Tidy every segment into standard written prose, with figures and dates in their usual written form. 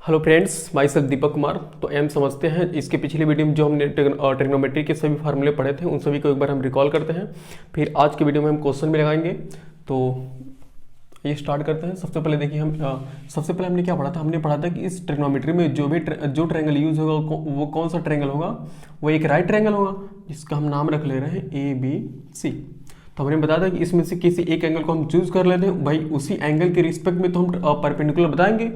Hello friends, my self Deepak Kumar. तो M समझते हैं इसके पिछले वीडियो में जो हमने ट्रिग्नोमेट्री के सभी फार्मूले पढ़े थे उन सभी को एक बार हम रिकॉल करते हैं। फिर आज के वीडियो में हम क्वेश्चन भी लगाएंगे। तो ये स्टार्ट करते हैं। सबसे पहले देखिए सबसे पहले हमने क्या पढ़ा था। हमने पढ़ा था कि इस ट्रिग्नोमेट्री में जो ट्रायंगल यूज होगा वो कौन सा ट्रायंगल होगा, वो एक राइट ट्रायंगल होगा जिसका हम नाम रख ले रहे हैं ABC। तो हमने बताया था कि इसमें से किसी एक एंगल को हम चूज कर लेते हैं, भाई उसी एंगल के रिस्पेक्ट में तो हम परपेंडिकुलर बताएंगे।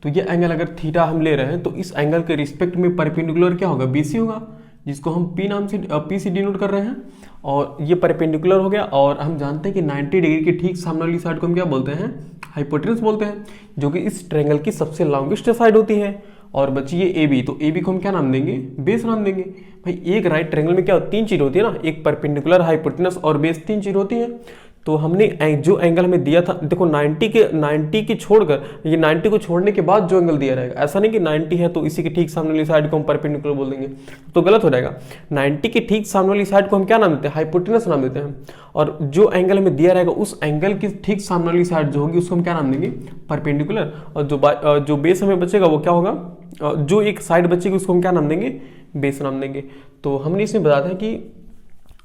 तो ये एंगल अगर थीटा हम ले रहे हैं तो इस एंगल के रिस्पेक्ट में परपेंडिकुलर क्या होगा, BC होगा, जिसको हम P नाम से P से डिनोट कर रहे हैं। और ये परपेंडिकुलर हो गया। और हम जानते हैं कि 90 डिग्री की ठीक सामने वाली साइड को हम क्या बोलते हैं, हाइपोटेनस बोलते हैं, जो कि इस ट्रायंगल की सबसे लॉन्गेस्ट साइड होती है। और बची ये AB, तो AB को हम क्या नाम देंगे, बेस नाम देंगे। भाई एक राइट ट्रायंगल में क्या तीन चीज होती है ना, एक परपेंडिकुलर, हाइपोटेनस और बेस, तीन चीज होती है। तो हमने जो एंगल हमें दिया था, देखो 90 के छोड़कर, ये 90 को छोड़ने के बाद जो एंगल दिया रहेगा, ऐसा नहीं कि 90 है तो इसी के ठीक सामने वाली साइड को हम परपेंडिकुलर बोल देंगे, तो गलत हो जाएगा। 90 के ठीक सामने वाली साइड को हम क्या नाम देते हैं, हाइपोटेनस नाम देते हैं। और जो एंगल हमें दिया रहेगा उस एंगल की ठीक सामने वाली साइड जो होगी उसको हम क्या नाम देंगे, परपेंडिकुलर। और जो बेस हमें बचेगा वो क्या होगा, जो एक साइड बचेगी उसको हम क्या नाम देंगे, बेस नाम देंगे। तो हमने इसमें बताया था कि,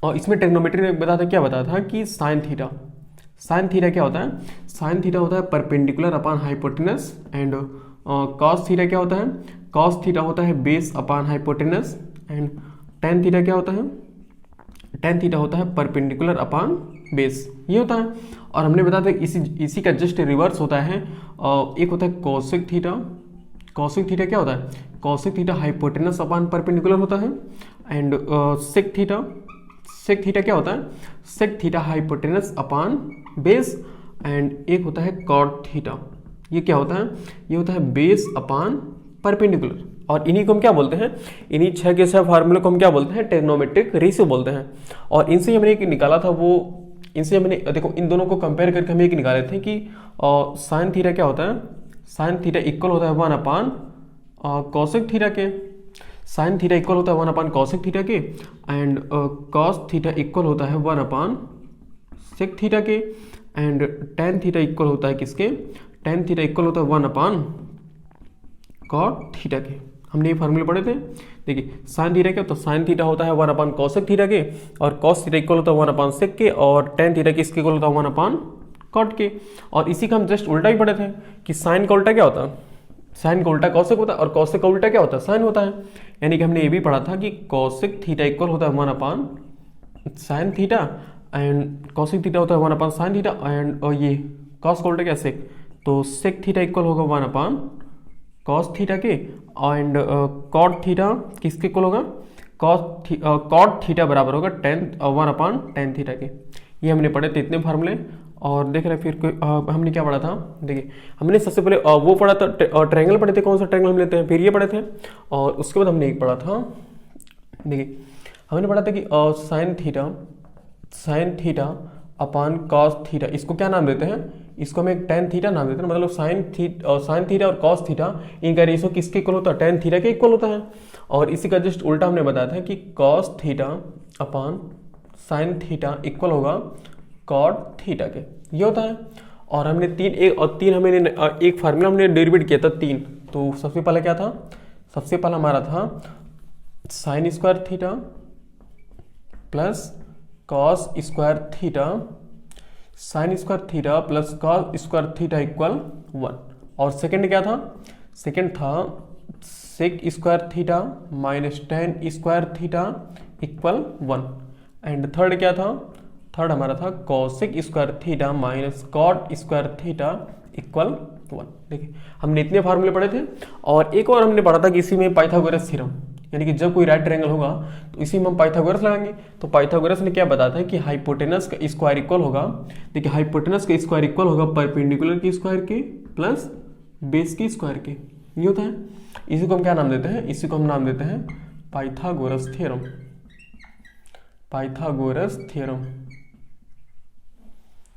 और इसमें ट्रिग्नोमेट्री में क्या बताया था कि साइन थीटा क्या होता है, साइन थीटा होता है perpendicular upon hypotenuse. And cos theta क्या होता है, कॉस थीटा होता है base upon hypotenuse. And tan theta क्या होता है, टेन थीटा होता है परपेंडिकुलर अपॉन बेस, ये होता है। और हमने बताया था इसी का जस्ट रिवर्स होता है, एक होता है कॉसेक थीटा। कॉसेक थीटा क्या होता है, cosec theta hypotenuse upon perpendicular होता है। एंड सेक थीटा क्या होता है, sec theta hypotenuse upon base. And एक होता है कॉट थीटा, ये क्या होता है, ये होता है बेस अपॉन परपेंडिकुलर। और इन्हीं को हम क्या बोलते हैं, इन्हीं 6 के 6 फार्मूले को हम क्या बोलते हैं, ट्रिग्नोमेट्रिक रेशियो बोलते हैं। और इनसे हमने एक निकाला था, वो इनसे हमने देखो इन दोनों को कंपेयर करके हम एक निकाले थे कि साइन थीटा क्या होता है, साइन थीटा इक्वल होता है 1 अपॉन कॉसेक थीटा के। साइन थीटा इक्वल होता है 1 अपॉन कॉसेक थीटा के। एंड कॉस थीटा इक्वल होता है 1 अपॉन सेक थीटा के। एंड टेन थीटा इक्वल होता है किसके, टेन थीटा इक्वल होता है 1 अपॉन कॉट थीटा के। हमने ये फार्मूले पढ़े थे। देखिए साइन थीटा क्या, तो साइन थीटा होता है 1 अपॉन कॉसेक थीटा के, और कॉस थीटा इक्वल होता है 1 अपॉन सेक के, और टेन थीटा किसके इक्वल होता है 1 अपॉन कॉट के। और इसी का हम जस्ट उल्टा ही पढ़े थे कि साइन का उल्टा क्या होता है, साइन का उल्टा कॉसेक होता है, और कॉसेक का उल्टा क्या होता है, साइन होता है। यानी कि हमने ये भी पढ़ा था कि कॉसेक थीटा इक्वल होता है 1 upon sine theta, and cosec theta होता है 1 अपॉन साइन थीटा। एंड और ये कॉस का उल्टा क्या, सेक, तो सेक थीटा इक्वल होगा 1 अपॉन कॉस थीटा के। एंड कॉट थीटा किसके इक्वल होगा, कॉट थीटा बराबर होगा 1 अपॉन टेन थीटा के। ये हमने पढ़े थे इतने फार्मूले। और देख रहे हैं फिर हमने क्या पढ़ा था, देखिए हमने सबसे पहले वो पढ़ा था, ट्रायंगल पढ़े थे, कौन सा ट्रायंगल हम लेते हैं, फिर ये पढ़े थे। और उसके बाद हमने एक पढ़ा था, देखिए हमने पढ़ा था कि sine theta upon cos theta, इसको क्या नाम देते हैं, इसको हम एक टेन थीटा नाम देते हैं। मतलब साइन थीटा और कॉस थीटा इनका रेशियो किसके इक्वल होता है, टेन थीटा के इक्वल होता है। और इसी का जस्ट उल्टा हमने बताया था कि cos theta upon sine theta equal होगा कॉट थीटा के, ये होता है। और हमने तीन हमने एक फार्मूला हमने डेरिवेट किया था 3। तो सबसे पहला क्या था, सबसे पहला हमारा था sine square theta plus cos square theta, sine square theta plus cos square theta equal 1। और सेकंड क्या था, सेकंड था sec square theta minus tan square theta equal 1। And third क्या था, थर्ड हमारा था cosec square theta minus cot square theta equal 1। देखिए हमने इतने फार्मूले पढ़े थे। और एक और हमने पढ़ा था कि इसी में पाइथागोरस थ्योरम, यानी कि जब कोई राइट ट्रायंगल होगा तो इसी में हम पाइथागोरस लगाएंगे। तो पाइथागोरस ने क्या बताया था कि हाइपोटेनस का स्क्वायर इक्वल होगा, देखिए हाइपोटेनस का स्क्वायर इक्वल होगा परपेंडिकुलर की स्क्वायर के प्लस बेस की स्क्वायर के, ये होता है। इसी को हम क्या नाम देते हैं, इसी को हम नाम देते हैं पाइथागोरस थ्योरम, पाइथागोरस थ्योरम।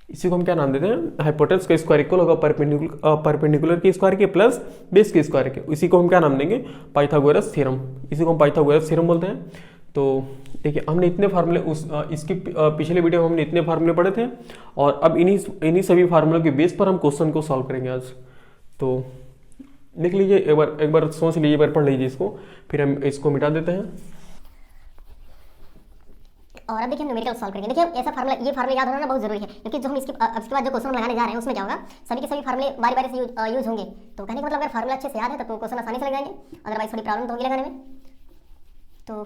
इसी को हम क्या नाम देते हैं, हाइपोटेनस का स्क्वायर इक्वल होगा परपेंडिकुलर की स्क्वायर के प्लस बेस के स्क्वायर के, इसी को हम क्या नाम देंगे, पाइथागोरस थ्योरम। इसी को हम पाइथागोरस थ्योरम बोलते हैं। तो देखिए हमने इतने फार्मूले इसके पिछले वीडियो में हमने इतने फार्मूले पढ़े थे। और अब इन्हीं सभी फार्मूलों के बेस पर हम क्वेश्चन को सॉल्व करेंगे आज। तो लिख लीजिए, एक बार सोच लीजिए, एक बार पढ़ लीजिए इसको, फिर हम इसको मिटा देते हैं। और अब देखिए हम न्यूमेरिकल सॉल्व करेंगे। देखिए ऐसा फार्मूला, ये फार्मूला याद होना बहुत जरूरी है, क्योंकि जो हम इसके बाद जो क्वेश्चन लगाने जा रहे हैं उसमें क्या होगा, सभी के सभी फार्मूले बारी बारी से यूज होंगे। तो कहने का मतलब अगर फार्मूला अच्छे से याद है तो क्वेश्चन आसानी से लग जाएंगे, अदरवाइज थोड़ी प्रॉब्लम तो होगी लगाने में। तो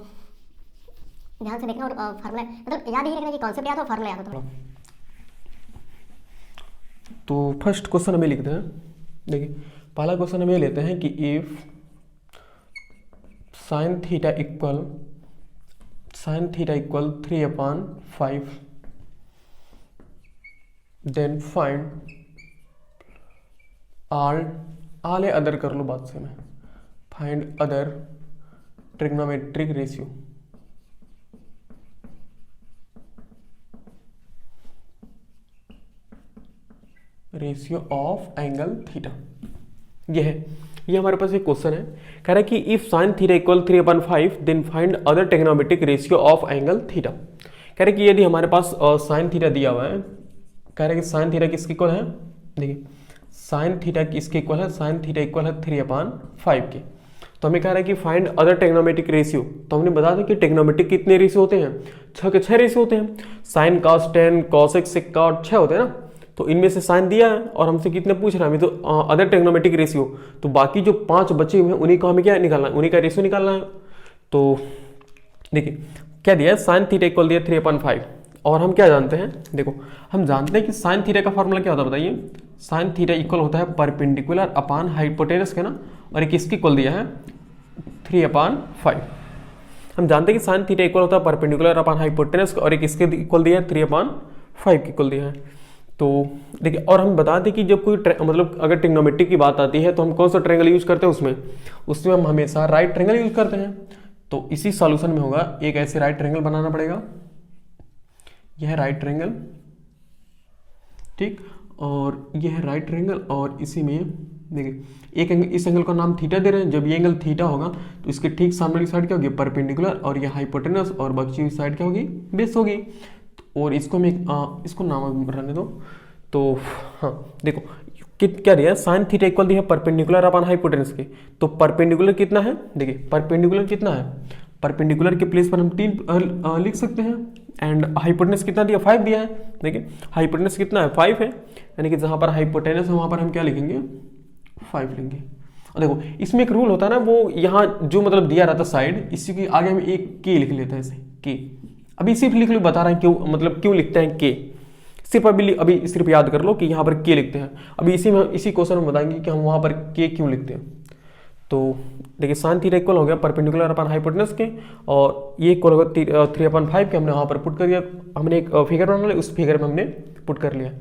ध्यान से देखना और फार्मूला मतलब याद ही रखना कि कॉन्सेप्ट याद हो, फार्मूला याद हो। तो फर्स्ट क्वेश्चन हमें लिखते हैं। देखिए पहला क्वेश्चन हमें लेते हैं कि if sine theta equal 3/5 then find all other कर लो बात से मैं, find other trigonometric ratio of angle theta. ये हमारे पास एक क्वेश्चन है, कह रहा है कि if sine theta equal 3/5 then find other trigonometric ratio of angle theta. कह रहे कि यदि हमारे पास साइन थीटा दिया हुआ है, कह रहे कि साइन थीटा किसके इक्वल है, देखिए साइन थीटा किसके इक्वल है, साइन थीटा इक्वल है 3/5 के। तो हमें कह रहा है कि फाइंड अदर ट्रिग्नोमेट्रिक रेशियो। तो हमने बता दें कि ट्रिग्नोमेट्रिक कितने रेशियो होते हैं, 6 के 6 रेशियो होते हैं, sign cos tan cosec sec cot 6 होते हैं ना। तो इनमें से साइन दिया है और हमसे कितने पूछ रहा है, हमें तो अदर ट्रिग्नोमेट्रिक रेशियो, तो बाकी जो 5 बचे हुए हैं उन्हीं को हमें क्या निकालना है, उन्हीं का रेशियो निकालना है। तो देखिए क्या दिया है, साइन थीटा इक्वल दिया 3/5 और हम क्या जानते हैं, देखो हम जानते हैं कि साइन थीटा का फॉर्मूला क्या होता है बताइए, साइन थीटा इक्वल होता है परपेंडिकुलर अपॉन हाइपोटेनस के ना, और एक इसकी इक्वल दिया है 3/5। हम जानते हैं कि साइन थीटा इक्वल होता है परपेंडिकुलर अपॉन हाइपोटेनस और एक इसके इक्वल दिया है 3/5 के इक्वल दिया है। तो देखिए और हम बता दें कि जब कोई मतलब अगर ट्रिग्नोमेट्री की बात आती है तो हम कौन सा ट्रायंगल यूज करते हैं, उसमें हम हमेशा राइट ट्रायंगल यूज करते हैं। तो इसी सॉल्यूशन में होगा एक ऐसे राइट ट्रायंगल बनाना पड़ेगा, यह है राइट ट्रायंगल, ठीक, और यह है राइट ट्रायंगल और इसी में देखिए एक एंगल, इस एंगल का नाम थीटा दे रहे हैं। जब ये एंगल थीटा होगा तो इसके ठीक सामने की साइड क्या होगी, परपेंडिकुलर, और ये हाइपोटेनस, और बची हुई साइड क्या होगी, बेस होगी। और इसको मैं इसको नाम रहने दो। तो हाँ देखो क्या दिया है, साइन थीटा इक्वल दिया है परपेंडिकुलर अपॉन हाइपोटेनस के। तो परपेंडिकुलर कितना है, देखिए परपेंडिकुलर कितना है, परपेंडिकुलर के प्लेस पर हम 3 लिख सकते हैं, एंड हाइपोटेनस कितना दिया, 5 दिया है। देखिए हाइपोटेनस कितना है, 5 है, यानी कि जहाँ पर हाइपोटेनस है वहाँ पर हम क्या लिखेंगे, 5 लेंगे। और देखो इसमें एक रूल होता है ना, वो यहाँ जो मतलब दिया रहता साइड, इसी के आगे हम एक के लिख लेते हैं, ऐसे के। अभी सिर्फ लिख लो, बता रहे हैं क्यों, मतलब क्यों लिखते हैं के, सिर्फ अभी सिर्फ याद कर लो कि यहाँ पर के लिखते हैं। अभी इसी क्वेश्चन में बताएंगे कि हम वहाँ पर के क्यों लिखते हैं। तो देखिए साइन थीटा इक्वल हो गया परपेंडिकुलर अपॉन हाइपोटेनस के, और ये इक्वल होगा 3/5 के। हमने वहाँ पर पुट कर दिया, हमने एक फिगर बना लिया, उस फिगर में हमने पुट कर लिया।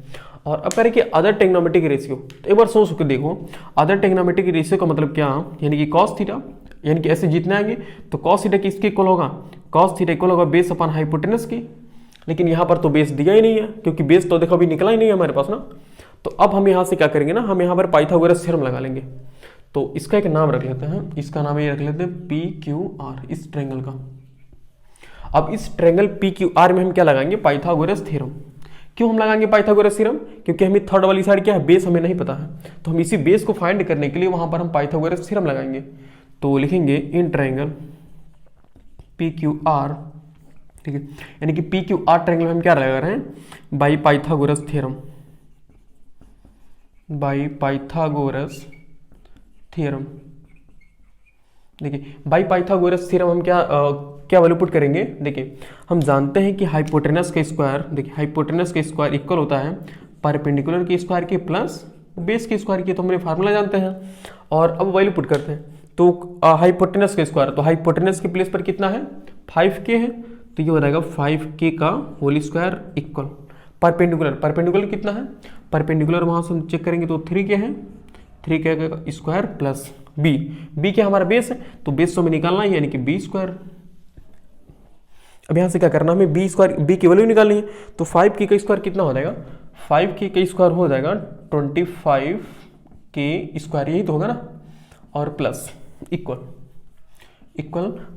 और अब करें कि अदर ट्रिग्नोमेट्रिक रेशियो। तो एक बार सोच के देखो, अदर ट्रिग्नोमेट्रिक रेशियो का मतलब क्या, यानी कि कॉस थीटा, यानी कि ऐसे जितने आएंगे तो कॉस थीटा किसके इक्वल होगा, कॉस थीटा इक्वल होगा बेस अपॉन हाइपोटेनस की। लेकिन यहाँ पर तो बेस दिया ही नहीं है, क्योंकि बेस तो देखो अभी निकला ही नहीं है हमारे पास ना। तो अब हम यहाँ से क्या करेंगे ना, हम यहाँ पर पाइथागोरस थ्योरम लगा लेंगे। तो इसका एक नाम रख लेते हैं, इसका नाम ये रख लेते हैं PQR, इस ट्रायंगल का। अब इस ट्रायंगल PQR में हम क्या लगाएंगे, पाइथागोरस थ्योरम। क्यों हम लगाएंगे पाइथागोरस थ्योरम, क्योंकि हमें थर्ड वाली साइड क्या है, बेस हमें नहीं पता है। तो हम इसी बेस को फाइंड करने के लिए वहां पर हम पाइथागोरस थ्योरम लगाएंगे। तो लिखेंगे इन ट्रायंगल PQR, ठीक है, यानी कि PQR ट्रायंगल में हम क्या लगा रहे हैं, by Pythagoras theorem, by Pythagoras theorem. देखिए बाई पाइथागोरस थ्योरम हम क्या वैल्यू पुट करेंगे। देखिए हम जानते हैं कि हाइपोटेनस का स्क्वायर, देखिए हाइपोटेनस का स्क्वायर इक्वल होता है परपेंडिकुलर के स्क्वायर के प्लस बेस के स्क्वायर की। तो हमने फार्मूला जानते हैं और अब वैल्यू पुट करते हैं। तो हाइपोटेनस का स्क्वायर, तो हाइपोटेनस के प्लेस पर कितना है, 5k है, तो ये हो जाएगा 5k का whole square equal perpendicular, perpendicular कितना है, परपेंडिकुलर वहां से हम चेक करेंगे तो 3k है, 3k का स्क्वायर प्लस b क्या हमारा बेस है, तो बेस तो हमें निकालना है, यानी कि b स्क्वायर। अब यहाँ से क्या करना, हमें b की वैल्यू निकालनी है। तो 5k का स्क्वायर कितना हो जाएगा, 5k का स्क्वायर हो जाएगा 25k स्क्वायर, यही तो होगा ना, और प्लस इक्वल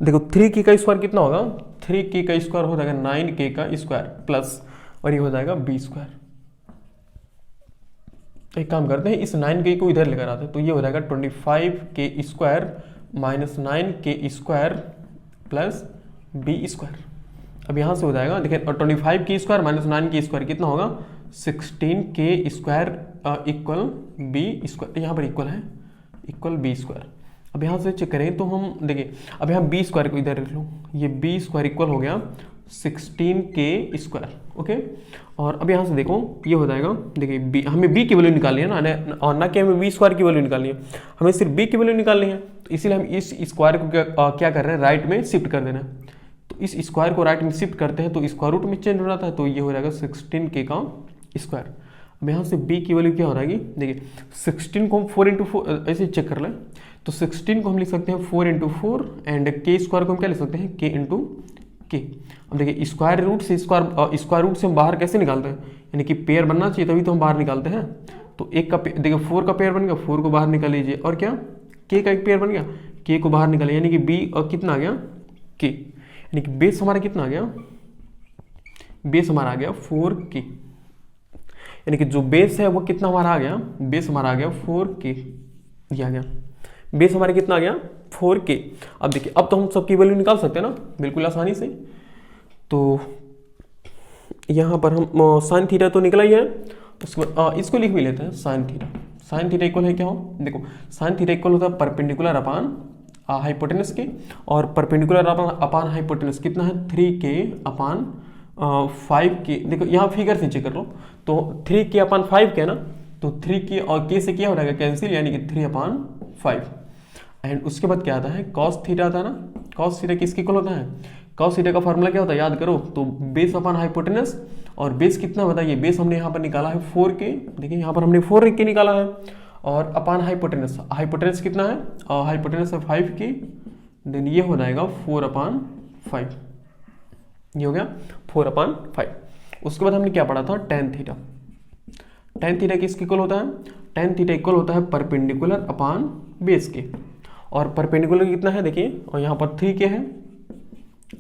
देखो 3k का स्क्वायर कितना होगा, 3k का स्क्वायर हो जाएगा 9k का स्क्वायर प्लस, और ये हो जाएगा b स्क्वायर। एक काम करते हैं, इस 9k को इधर लेकर आते हैं, तो ये हो जाएगा 25k² minus 9k² plus b²। अब यहाँ से हो जाएगा, देखिए 25k² माइनस 9k² कितना होगा, 16k² इक्वल b², यहाँ पर इक्वल है, इक्वल b²। अब यहाँ से चेक करें तो हम देखिए, अब यहाँ b² को इधर रख लो, ये b² इक्वल हो गया 16k²। ओके, और अब यहाँ से देखो ये हो जाएगा, देखिए हमें b की वैल्यू निकालनी है ना, और ना कि हमें b² की वैल्यू निकालनी है, हमें सिर्फ b की वैल्यू निकालनी है। तो इसीलिए हम इस स्क्वायर को क्या कर रहे हैं, राइट में शिफ्ट कर देना है। तो इस स्क्वायर को राइट में शिफ्ट करते हैं तो स्क्वायर रूट में चेंज हो जाता है, तो ये हो जाएगा 16k²। अब यहाँ से b की वैल्यू क्या हो जाएगी, देखिए 16 को हम 4 ऐसे चेक कर लें, तो 16 को हम लिख सकते हैं 4 एंड k² को हम क्या लिख सकते हैं, k। अब देखिए स्क्वायर रूट से स्क्वायर रूट से हम बाहर कैसे निकालते हैं, यानी कि पेयर बनना चाहिए तभी तो हम बाहर निकालते हैं। तो एक का देखिए 4 का पेयर बन गया, 4 को बाहर निकाल लीजिए, और क्या k का एक पेयर बन गया, k को बाहर निकालिए, यानी कि b और कितना आ गया, k, यानी कि बेस हमारा कितना आ गया, बेस हमारा आ गया 4k, यानी कि जो बेस है वो कितना हमारा आ गया, बेस हमारा आ गया 4k, ये आ गया बेस हमारा कितना आ गया 4k। अब देखिए अब तो हम सबकी वैल्यू निकाल सकते हैं ना बिल्कुल आसानी से। तो यहाँ पर हम साइन थीटा तो निकला ही है, उसके बाद इसको लिख भी लेते हैं sine theta. Sign theta equal है क्या हो, देखो साइन थीटा इक्वल होता है परपेंडिकुलर अपान हाइपोटेनस के, और परपेंडिकुलर अपान हाइपोटेनस कितना है 3k/5k। देखो यहाँ फिगर से चेक कर लो, तो 3k/5 है ना, तो 3k और k से क्या हो जाएगा कैंसिल, यानी कि 3/5। एंड उसके बाद क्या आता है, कॉस थीटा आता है ना, कॉस थीटा किसके इक्वल होता है, कॉस थीटा का फॉर्मूला क्या होता है याद करो, तो बेस अपॉन हाइपोटेनस, और बेस कितना बताइए, बेस हमने यहाँ पर निकाला है 4k, देखिए यहाँ पर हमने 4k निकाला है, और अपॉन हाइपोटेनस, हाइपोटेनस कितना है, हाइपोटेनस है 5k, देन ये हो जाएगा 4/5, ये हो गया 4/5। उसके बाद हमने क्या पढ़ा था, टेन थीटा। टेन थीटा किसके इक्वल होता है, टेन थीटा इक्वल होता है परपेंडिकुलर अपान बेस के, और परपेंडिकुलर कितना है देखिए, और यहाँ पर 3k है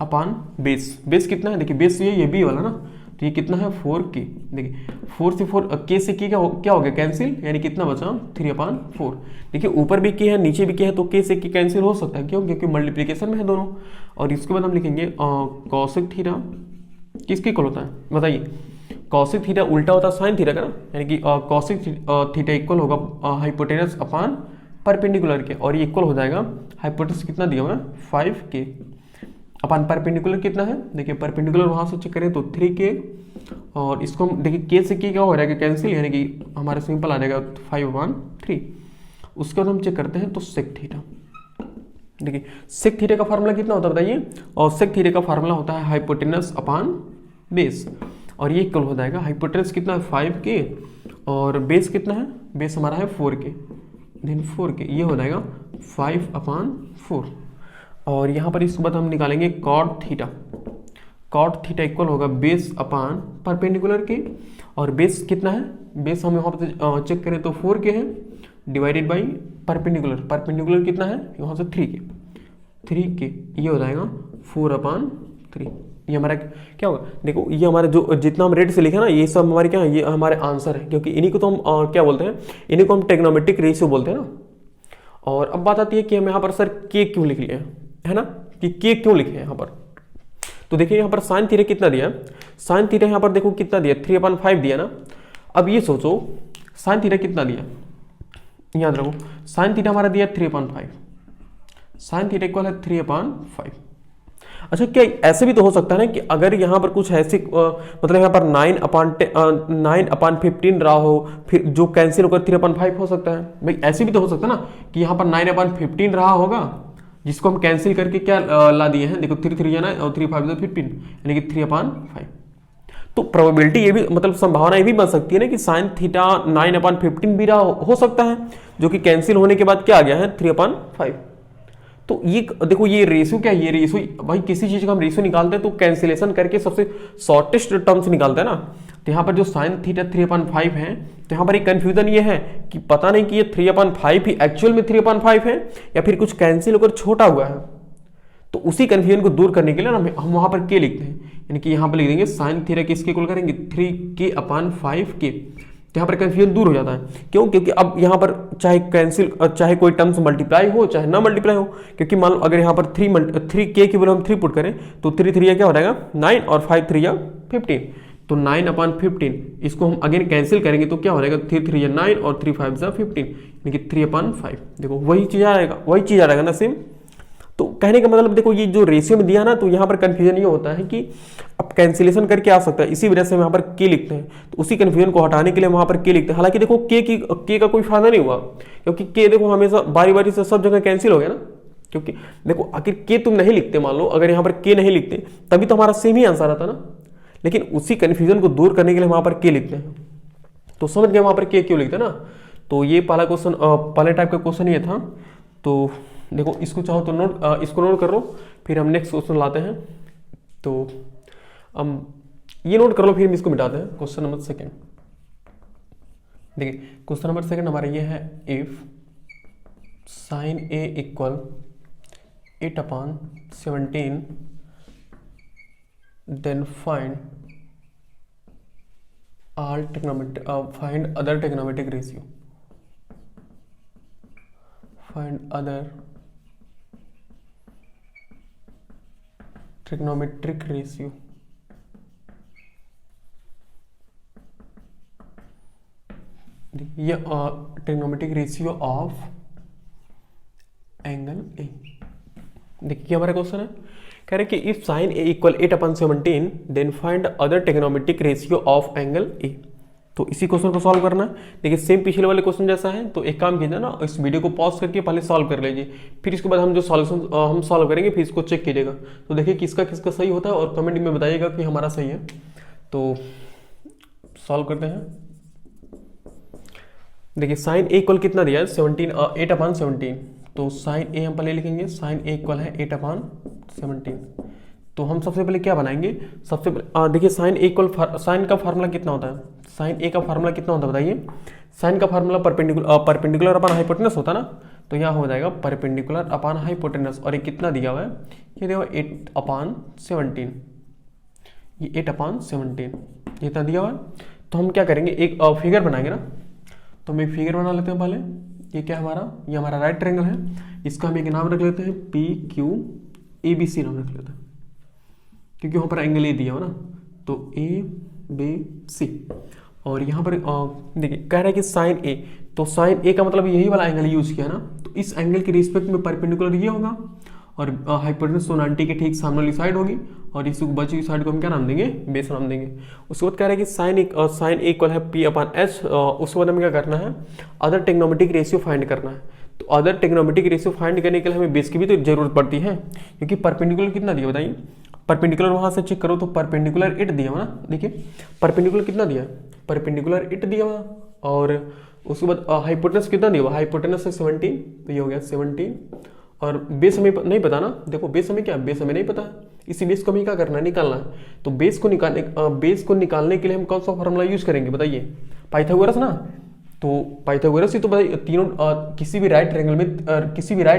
अपान बेस, बेस कितना है देखिए, बेस ये b वाला ना, तो ये कितना है 4k। देखिए 4 से 4 k से k क्या हो गया कैंसिल, यानी कितना बचा 3/4। देखिए ऊपर भी k है नीचे भी k है, तो k से k कैंसिल हो सकता है, क्यों, क्योंकि मल्टीप्लिकेशन में है दोनों। और इसके बाद हम लिखेंगे कॉसेक थीटा किसके इक्वल होता है बताइए, कॉसेक थीटा उल्टा होता है साइन थीटा का ना, यानी कि कॉसेक थीटा इक्वल होगा हाइपोटेनस अपान परपेंडिकुलर के, और ये इक्वल हो जाएगा हाइपोटेनस कितना दिया हुआ है 5k अपान परपेंडिकुलर कितना है, देखिए परपेंडिकुलर वहां से चेक करें तो 3k, और इसको हम देखिए k से k क्या हो जाएगा कैंसिल, यानी कि हमारा सिंपल आ जाएगा 5/3। उसके बाद हम चेक करते हैं तो सेक थीटा, देखिए सेक थीटा का फार्मूला कितना होता है बताइए, और सेक थीटा का फार्मूला होता है हाइपोटेनस अपान बेस, और ये इक्वल हो जाएगा हाइपोटेनस कितना है 5k, और बेस कितना है, बेस हमारा है 4k, देन 4k, ये हो जाएगा 5/4। और यहाँ पर इसके बाद हम निकालेंगे cot theta. Cot theta equal होगा बेस अपान परपेंडिकुलर के, और बेस कितना है, बेस हम यहाँ पर चेक करें तो 4k है, डिवाइडेड बाई परपेंडिकुलर, परपेंडिकुलर कितना है यहाँ से 3k, ये हो जाएगा 4/3। ये हमारा क्या होगा, देखो ये हमारा जो जितना हम रेट से लिखे ना, ये सब हमारे क्या है, ये हमारे आंसर है, क्योंकि इन्हीं को तो हम क्या बोलते हैं, इन्हीं को हम ट्रिग्नोमेट्रिक रेशियो बोलते हैं ना। और अब बात आती है कि हम यहाँ पर सर k क्यों लिख लिए है ना, कि k क्यों लिखे यहाँ पर। तो देखिए यहाँ पर साइन थीटा कितना दिया, साइन थीटा यहाँ पर देखो कितना दिया 3/5 दिया ना। अब ये सोचो साइन थीटा कितना दिया, याद रखो साइन थीटा हमारा दिया 3/5, साइन थीटा इक्वल है 3/5। अच्छा क्या ऐसे भी तो हो सकता है ना कि अगर यहाँ पर कुछ ऐसे मतलब यहाँ पर 9/15 रहा हो, फिर जो कैंसिल होकर 3/5 हो सकता है। भाई ऐसे भी तो हो सकता है ना कि यहाँ पर 9/15 रहा होगा, जिसको हम कैंसिल करके क्या ला दिए हैं, देखो 3 3 जाना और 3 5 15, यानी कि 3/5। तो प्रोबेबिलिटी ये भी मतलब संभावना ये भी बन सकती है ना कि साइन थीटा 9/15 भी रहा हो सकता है, जो कि कैंसिल होने के बाद क्या आ गया है 3/5। तो ये देखो ये रेशियो क्या है, ये रेशियो भाई किसी चीज का हम रेशियो निकालते हैं तो कैंसिलेशन करके सबसे शॉर्टेस्ट टर्म्स निकालते हैं ना। तो यहाँ पर जो साइन थीटा 3/5 है, तो यहाँ पर एक कंफ्यूजन ये है कि पता नहीं कि ये 3/5 ही एक्चुअल में 3/5 है या फिर कुछ कैंसिल होकर छोटा हुआ है। तो उसी कंफ्यूजन को दूर करने के लिए ना हम वहां पर के लिखते हैं, यानी कि यहाँ पर लिख देंगे साइन थीटा किसके इक्वल करेंगे 3k/5k, तो यहाँ पर कन्फ्यूजन दूर हो जाता है। क्यों? क्योंकि अब यहाँ पर चाहे कैंसिल, चाहे कोई टर्म्स मल्टीप्लाई हो चाहे ना मल्टीप्लाई हो, क्योंकि मान लो अगर यहाँ पर 3 के की वैल्यू हम 3 पुट करें तो 3 3 क्या हो जाएगा 9 और 5 3 15, तो 9/15 इसको हम अगेन कैंसिल करेंगे तो क्या हो जाएगा 3 3 9 और 3 5 15, यानी कि 3/5। देखो वही चीज़ आ जाएगा ना सेम। तो कहने का मतलब देखो ये जो रेशियो में दिया ना, तो यहाँ पर कंफ्यूजन ये होता है कि अब कैंसिलेशन करके आ सकता है, इसी वजह से हम यहाँ पर के लिखते हैं। तो उसी कंफ्यूजन को हटाने के लिए वहाँ पर के लिखते हैं। हालांकि देखो के का कोई फायदा नहीं हुआ, क्योंकि के देखो हमेशा बारी बारी से सब जगह कैंसिल हो गया ना। क्योंकि देखो आखिर के तुम नहीं लिखते, मान लो अगर यहाँ पर के नहीं लिखते तभी तो हमारा सेम ही आंसर आता ना, लेकिन उसी कन्फ्यूजन को दूर करने के लिए वहाँ पर के लिखते हैं। तो समझ गए वहाँ पर के क्यों लिखते हैं ना। तो ये पहला क्वेश्चन, पहले टाइप का क्वेश्चन ये था। तो देखो इसको चाहो तो इसको नोट कर लो, फिर हम नेक्स्ट क्वेश्चन लाते हैं। तो हम ये नोट कर लो, फिर हम इसको मिटाते हैं। क्वेश्चन नंबर 2 देखिए, क्वेश्चन नंबर 2 हमारा ये है, if sin a equal 8/17 then find other trigonometric ratio. Find other trigonometric ratio. ये trigonometric ratio of angle A. देखिए हमारा क्वेश्चन है, कह रहे कि if sine A equal 8/17 then find other trigonometric ratio of angle A. तो इसी question को सॉल्व करना है। देखिए सेम पिछले वाले क्वेश्चन जैसा है, तो एक काम कीजिए ना, इस वीडियो को पॉज करके पहले सॉल्व कर लीजिए, फिर इसके बाद हम जो सॉल्यूशन हम सॉल्व करेंगे फिर इसको चेक कीजिएगा। तो देखिए किसका किसका सही होता है और कमेंट में बताइएगा कि हमारा सही है। तो सॉल्व करते हैं। देखिए साइन ए इक्वल कितना दिया है 8/17, तो साइन ए हम पहले लिखेंगे, साइन ए इक्वल है 8/17। तो हम सबसे पहले क्या बनाएंगे, सबसे पहले देखिए साइन ए इक्वल, साइन का फार्मूला कितना होता है, साइन ए का फार्मूला कितना होता है बताइए। साइन का फार्मूला परपेंडिकुलर अपॉन हाइपोटेनस होता है ना, तो यहाँ हो जाएगा परपेंडिकुलर अपॉन हाइपोटेनस, और ये कितना दिया हुआ है, ये देखो 8/17, ये 8/17 इतना दिया हुआ है। तो हम क्या करेंगे, एक फिगर बनाएंगे ना, तो हम एक फिगर बना लेते हैं पहले। ये क्या है हमारा, ये हमारा राइट ट्रायंगल है, इसका हम एक नाम रख लेते हैं PQABC नाम रख लेते हैं, क्योंकि वहाँ पर एंगल ए दिया हो ना, तो ABC। और यहाँ पर देखिए कह रहा है कि साइन ए, तो साइन ए का मतलब यही वाला एंगल यूज किया ना, तो इस एंगल के रिस्पेक्ट में परपेंडिकुलर ये होगा, और हाइपोटेनस 90 के ठीक सामने वाली साइड होगी, और इसी को बची हुई साइड को हम क्या नाम देंगे, बेस नाम देंगे। उसके बाद कह रहा है कि साइन ए इक्वल है P/H। उसके बाद हमें क्या करना है, अदर ट्रिग्नोमेट्रिक रेशियो फाइंड करना है। तो अदर ट्रिग्नोमेट्रिक रेशियो फाइंड करने के लिए हमें बेस की भी तो जरूरत पड़ती है, क्योंकि परपेंडिकुलर कितना दिया बताइए, परपेंडिकुलर वहां से चेक करो तो परपेंडिकुलर 8 दिया हुआ ना। देखिए परपेंडिकुलर कितना दिया, परपेंडिकुलर 8 दिया हुआ, और उसके बाद हाइपोटेनस कितना दिया हुआ, हाइपोटेनस है 17, तो ये हो गया 17, और बेस हमें नहीं पता ना। देखो बेस हमें क्या, बेस हमें नहीं पता, इसी बेस को हमें क्या करना है, निकालना है। तो बेस को निकालने के लिए हम कौन सा फॉर्मूला यूज करेंगे बताइए, पाइथागोरस ना। तो पाइथागोरस ही तो बताइए, तीनों किसी भी राइट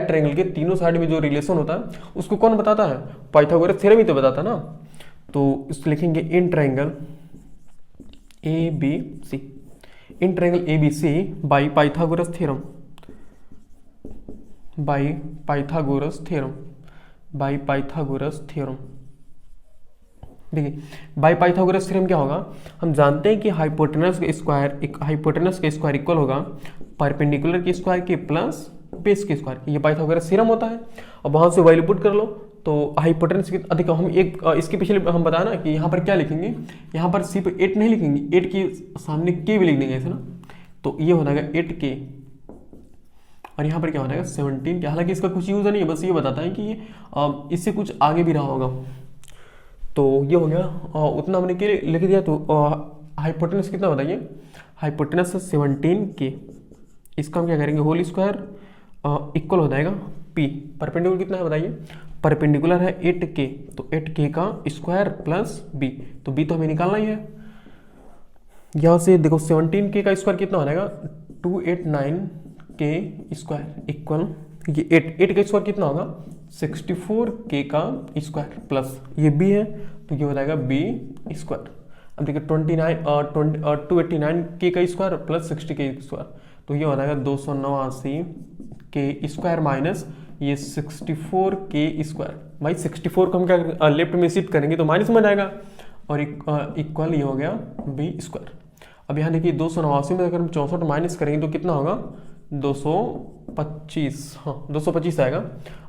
ट्रायंगल के तीनों साइड में जो रिलेशन होता है उसको कौन बताता है, पाइथागोरस थ्योरम ही तो बताता ना। तो इसको लिखेंगे in triangle ABC, in triangle ABC by Pythagoras theorem, by Pythagoras theorem. देखिए बाई पाइथागोरस थ्योरम क्या होगा, हम जानते हैं कि हाइपोटेनस का स्क्वायर इक्वल होगा परपेंडिकुलर के स्क्वायर के प्लस बेस के स्क्वायर, ये पाइथागोरस थ्योरम होता है। और वहां से वैल्यू पुट कर लो, तो हाइपोटेनस की अधिक हम एक इसके पिछले हम बताया ना कि यहाँ पर क्या लिखेंगे, यहाँ पर सिर्फ 8 नहीं लिखेंगे, 8 के सामने के भी लिख देंगे ऐसे ना, तो ये हो जाएगा 8K, और यहाँ पर क्या हो जाएगा 17 के। हालांकि इसका कुछ यूज नहीं है, बस ये बताता है कि ये इससे कुछ आगे भी रहा होगा। तो ये हो गया, उतना हमने के लिख दिया। तो हाइपोटेनस कितना बताइए, हाइपोटेनस 17K, इसका हम क्या करेंगे, होल स्क्वायर इक्वल हो जाएगा P। परपेंडिकुलर कितना है बताइए, परपेंडिकुलर है 8K, तो 8K का स्क्वायर प्लस B, तो B तो हमें निकालना ही है। यहाँ से देखो 17K का स्क्वायर कितना हो जाएगा, 289K स्क्वायर इक्वल, ये 8 का स्क्वायर कितना होगा, 64K का स्क्वायर प्लस ये B है, तो ये हो जाएगा B स्क्वायर। अब देखिए 289 के स्क्वायर प्लस 60 के स्क्वायर, तो ये हो जाएगा 289 के स्क्वायर माइनस ये 64 के स्क्वायर। भाई 64 को हम क्या लेफ्ट में शिफ्ट करेंगे तो माइनस में जाएगा, और इक्वल ये हो गया बी स्क्वायर। अब यहाँ देखिए 289 में अगर हम 64 माइनस करेंगे तो कितना होगा 225, हाँ 225 आएगा,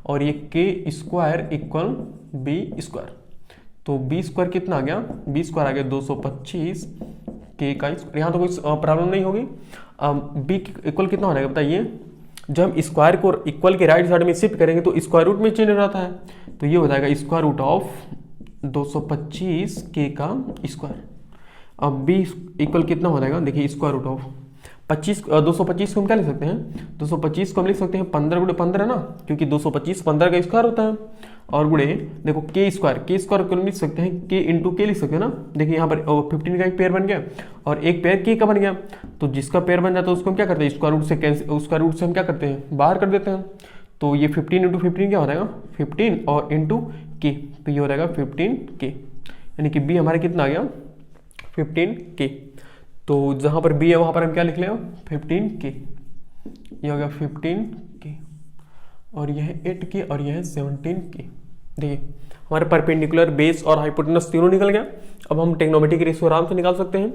और ये के स्क्वायर इक्वल बी स्क्वायर। तो बी स्क्वायर कितना आ गया, बी स्क्वायर आ गया 225 के का स्क्वायर। यहाँ तो कोई प्रॉब्लम नहीं होगी। बी इक्वल कितना हो जाएगा बताइए, जब हम स्क्वायर को इक्वल के राइट साइड में शिफ्ट करेंगे तो स्क्वायर रूट में चेंज हो जाता है, तो ये हो जाएगा स्क्वायर रूट ऑफ 225 के का स्क्वायर। अब बी इक्वल कितना हो जाएगा, देखिए स्क्वायर रूट ऑफ 225 को हम क्या लिख सकते हैं, 225 को हम लिख सकते हैं 15 गुणे 15 ना, क्योंकि 225 15 का स्क्वायर होता है, और गुणे देखो के स्क्वायर को लिख सकते हैं के इंटू के लिख सकते हैं ना। देखिए यहाँ पर 15 का एक पेयर बन गया और एक पेयर के का बन गया, तो जिसका पेयर बन जाता है उसको हम क्या करते हैं स्क्वायर रूट से हम क्या करते हैं बाहर कर देते हैं। तो ये 15 इंटू 15 क्या हो जाएगा 15 और इंटू के, तो ये हो जाएगा 15 के, यानी कि बी हमारे कितना आ गया 15 के। तो जहाँ पर बी है वहाँ पर हम क्या लिख लेंगे 15 के, ये हो गया 15 के, और यह 8 के और यह 17 के। देखिए हमारे परपेंडिकुलर बेस और हाइपोटेनस तीनों निकल गया। अब हम ट्रिग्नोमेट्रिक रेशियो आराम से निकाल सकते हैं।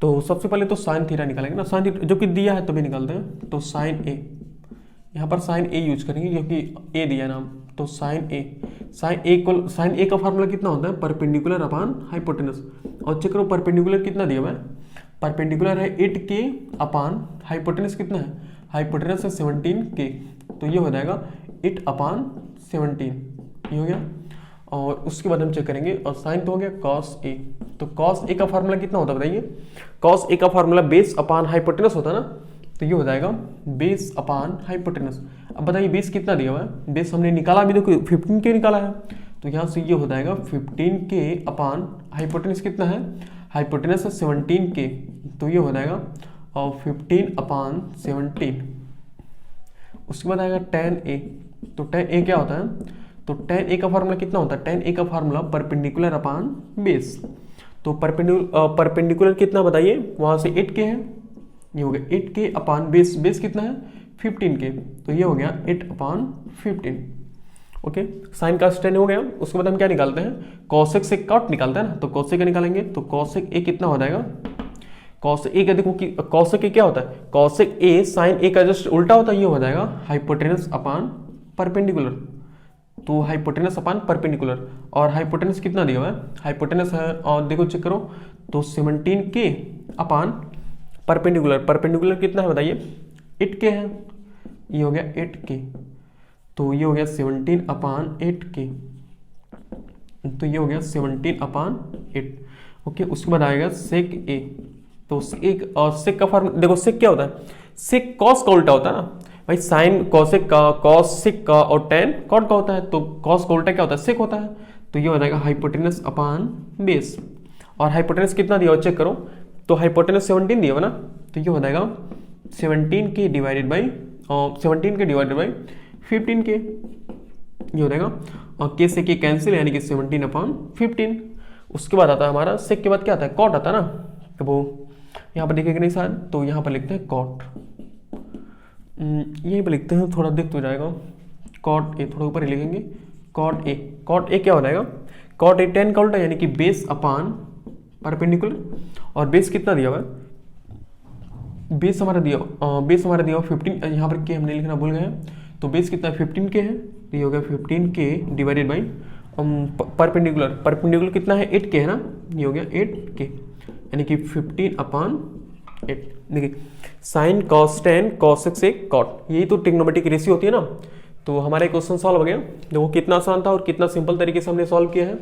तो सबसे पहले तो साइन थीटा निकालेंगे ना, साइन थीटा जो कि दिया है तभी निकालते हैं। तो साइन ए, यहाँ पर साइन ए यूज करेंगे क्योंकि ए दिया नाम, तो साइन ए का फार्मूला कितना होता है परपेंडिकुलर अपान हाइपोटेनस। और चेक करो परपेंडिकुलर कितना दिया हुआ है, परपेंडिकुलर है 8 के अपान हाइपोटेनस कितना है, हाइपोटेनस है 17 के, तो ये हो जाएगा 8 अपान 17, ये हो गया। और उसके बाद हम चेक करेंगे, और साइन तो हो गया कॉस ए, तो कॉस ए का फार्मूला कितना होता है बताइए, कॉस ए का फार्मूला बेस अपान हाइपोटेनस होता है ना, तो ये हो जाएगा बेस अपान हाइपोटेनस। अब बताइए बेस कितना दिया हुआ है, बेस हमने निकाला भी, देखो 15 के निकाला है, तो यहाँ से ये हो जाएगा 15 के अपान हाइपोटेनस कितना है, हाइपोटेनस है 17 के, तो ये हो जाएगा और 15 अपान 17। उसके बाद आएगा tan a, तो tan a क्या होता है, तो tan a का फार्मूला कितना होता है, tan a का फार्मूला परपेंडिकुलर अपान बेस। तो परपेंडिकुलर कितना बताइए, वहां से 8 के है, ये हो गया 8 के अपान बेस, बेस कितना है 15 के, तो ये हो गया 8 अपान 15। ओके, साइन का tan हो गया। उसके बाद हम क्या निकालते हैं, कॉसेक से कॉट निकालते हैं ना, तो कॉसेक का निकालेंगे, तो कॉसेक ए कितना हो जाएगा, कॉसेक ए का देखो कि कॉसेक ए क्या होता है, कॉसेक ए साइन ए का जस्ट उल्टा होता है, ये हो जाएगा हाइपोटेनस अपान परपेंडिकुलर। तो हाइपोटेनस अपान परपेंडिकुलर, और हाइपोटेनस कितना दिया हुआ है, हाइपोटेनस है और देखो चेक करो, तो 17 के अपान परपेंडिकुलर, परपेंडिकुलर कितना है बताइए 8 के है, ये हो गया 8 के, तो ये हो गया 17 अपान 8 के, तो ये हो गया 17 अपान 8। ओके, उसके बाद आएगा सेक ए, तो सेक और सेक का फॉर्म देखो, सेक क्या होता है, सेक कॉस का उल्टा होता है ना भाई, साइन कॉसेक का, कॉस सेक का, और टेन कॉट का होता है, तो कॉस का उल्टा क्या होता है सेक होता है, तो ये हो जाएगा हाइपोटेनस अपान बेस। और हाइपोटेनस कितना दिया हो चेक करो, तो हाइपोटेनस 17 दिया हो ना, तो ये हो जाएगा 17 के डिवाइडेड बाई 15 के, ये हो जाएगा, और के से के कैंसिल, यानी कि 17 अपान 15। उसके बाद आता है हमारा सेक के बाद क्या आता है, कॉट आता है ना, तो वो यहाँ पर देखेंगे नहीं शायद, तो यहाँ पर लिखते हैं कॉट, यहीं पर लिखते हैं, थोड़ा दिख तो जाएगा, कॉट ए थोड़ा ऊपर ही लिखेंगे, कॉट ए, कॉट ए क्या हो जाएगा, कॉट ए टेन का उल्टा, यानी कि बेस अपान परपेंडिकुलर। और बेस कितना दिया हुआ है, बेस हमारा दिया 15, यहाँ पर के हमने लिखना भूल गए हैं, तो बेस कितना 15 के है, तो ये हो गया 15 के डिवाइडेड बाई परपेंडिकुलर कितना है 8 के है ना, ये हो गया 8 के, यानी कि 15 अपान 8। देखिए साइन कॉस टेन कॉसेक से कॉट, यही तो ट्रिग्नोमेट्रिक रेशियो होती है ना। तो हमारा क्वेश्चन सॉल्व हो गया, देखो कितना आसान था और कितना सिंपल तरीके से हमने सॉल्व किया है।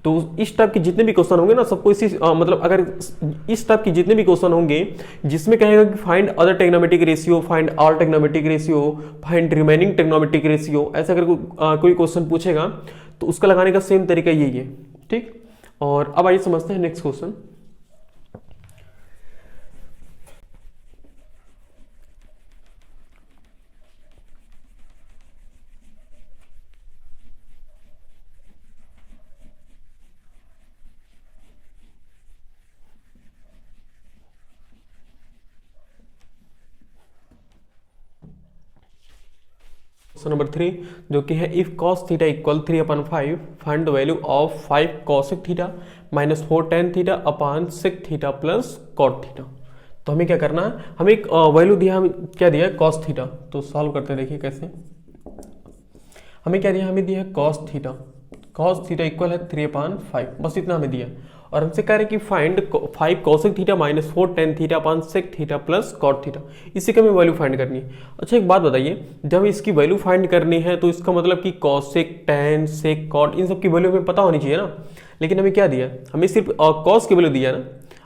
तो इस टाइप के जितने भी क्वेश्चन होंगे ना, सबको इसी मतलब अगर इस टाइप के जितने भी क्वेश्चन होंगे जिसमें कहेगा कि find other trigonometric ratio, find all trigonometric ratio, find remaining trigonometric ratio, ऐसा अगर कोई क्वेश्चन पूछेगा तो उसका लगाने का सेम तरीका यही है, ठीक। और अब आइए समझते हैं नेक्स्ट क्वेश्चन। क्वेश्चन नंबर 3 जो कि है if cos theta equal 3/5 find the value of 5 cosec theta minus 4 tan theta upon sec theta plus cot theta. तो हमें क्या करना है, हमें एक वैल्यू दिया, हमें क्या दिया है cos थीटा। तो सॉल्व करते हैं, देखिए कैसे। हमें क्या दिया, हमें दिया है cos थीटा इक्वल है 3/5, बस इतना हमें दिया। और हमसे कह रहे हैं कि find 5 cosec theta minus 4 tan theta upon sec theta plus cot theta, इसी का हमें वैल्यू फाइंड करनी है। अच्छा एक बात बताइए, जब इसकी वैल्यू फाइंड करनी है तो इसका मतलब कि cosec tan sec cot इन सब की वैल्यू हमें पता होनी चाहिए ना। लेकिन हमें क्या दिया, हमें सिर्फ cos की वैल्यू दिया ना।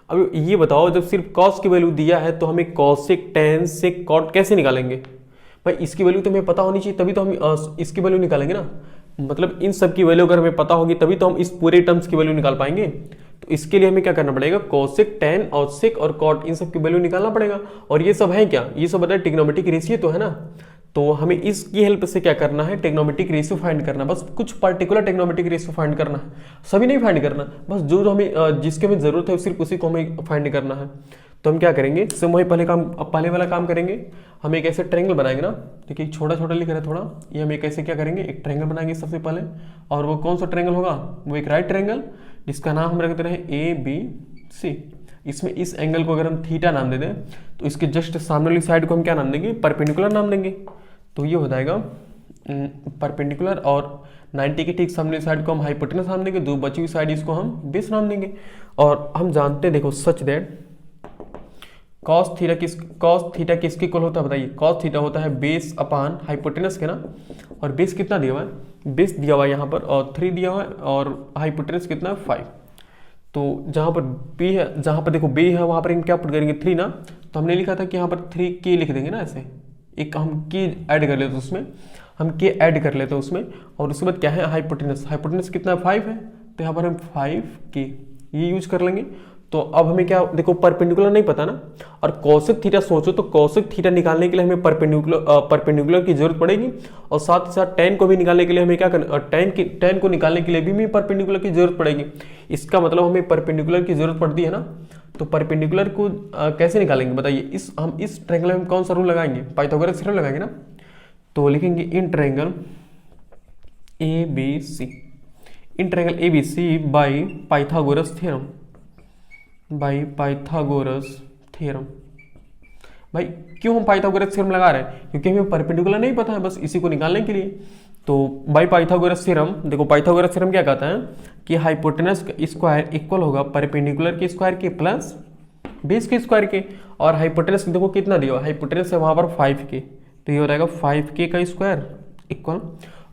अब ये बताओ, जब सिर्फ cos की वैल्यू दिया है तो हमें cosec tan sec cot कैसे निकालेंगे भाई। इसकी वैल्यू तो हमें पता होनी चाहिए, तभी तो हम इसकी वैल्यू निकालेंगे ना। मतलब इन सब की वैल्यू अगर हमें पता होगी तभी तो हम इस पूरे टर्म्स की वैल्यू निकाल पाएंगे। तो इसके लिए हमें क्या करना पड़ेगा, cosec tan और sec और cot इन सब की वैल्यू निकालना पड़ेगा। और ये सब है क्या, ये सब बताए ट्रिग्नोमेट्रिक रेशियो तो है ना। तो हमें इसकी हेल्प से क्या करना है, ट्रिग्नोमेट्रिक रेशियो फाइंड करना। बस कुछ पर्टिकुलर ट्रिग्नोमेट्रिक रेशियो फाइंड करना है, सभी नहीं फाइंड करना, बस जो हमें जिसकी हमें जरूरत है सिर्फ उसी को हमें फाइंड करना है। तो हम क्या करेंगे, सिर्फ वही पहले वाला काम करेंगे। हम एक ऐसे ट्रायंगल बनाएंगे ना, देखिए छोटा छोटा लिख रहे हैं थोड़ा, ये हम एक ऐसे क्या करेंगे, एक ट्रायंगल बनाएंगे सबसे पहले। और वो कौन सा ट्रायंगल होगा, वो एक राइट ट्रायंगल जिसका नाम हम रखते रहे ABC। इसमें इस एंगल को अगर हम थीटा नाम दे दें तो इसके जस्ट सामने वाली साइड को हम क्या नाम देंगे, परपेंडिकुलर नाम देंगे। तो ये हो जाएगा परपेंडिकुलर, और 90 के ठीक सामने वाली साइड को हम हाइपोटेनस नाम देंगे, जो बची हुई साइड इसको हम बेस नाम देंगे। और हम जानते हैं, देखो सच दैट cos थीटा किसके इक्वल होता है बताइए, cos थीटा होता है बेस अपान हाइपोटेनस के ना। और बेस कितना दिया हुआ है, बेस दिया हुआ है यहाँ पर और 3 दिया हुआ है, और हाइपोटेनस कितना है 5। तो जहाँ पर B है, जहाँ पर देखो B है वहाँ पर हम क्या पुट करेंगे 3 ना। तो हमने लिखा था कि यहाँ पर 3k लिख देंगे ना, ऐसे एक हम k ऐड कर लेते हैं उसमें, हम k ऐड कर लेते हैं उसमें। और उसके बाद क्या है, हाइपोटेनस कितना है 5 है, तो यहाँ पर हम 5k ये यूज कर लेंगे। तो अब हमें क्या, देखो परपेंडिकुलर नहीं पता ना, और cosec थीटा सोचो तो cosec थीटा निकालने के लिए हमें परपेंडिकुलर की जरूरत पड़ेगी। और साथ ही साथ tan को भी निकालने के लिए हमें क्या करना, tan को निकालने के लिए भी हमें परपेंडिकुलर की जरूरत पड़ेगी। इसका मतलब हमें परपेंडिकुलर की जरूरत पड़ती है ना। तो परपेंडिकुलर को कैसे निकालेंगे बताइए, हम इस ट्रायंगल में कौन सा रूल लगाएंगे, पाइथागोरस थ्योरम लगाएंगे ना। तो लिखेंगे in triangle ABC by Pythagoras theorem, भाई क्यों हम पाइथागोरस थ्योरम लगा रहे हैं, क्योंकि हमें परपेंडिकुलर नहीं पता है, बस इसी को निकालने के लिए। तो बाई पाइथागोरस थ्योरम, देखो पाइथागोरस थ्योरम क्या कहता है कि हाइपोटेनस स्क्वायर इक्वल होगा परपेंडिकुलर के स्क्वायर के प्लस बेस के स्क्वायर के। और हाइपोटेनस देखो कितना दिया, हाइपोटेनस है वहां पर 5k, तो ये हो जाएगा 5k का स्क्वायर इक्वल,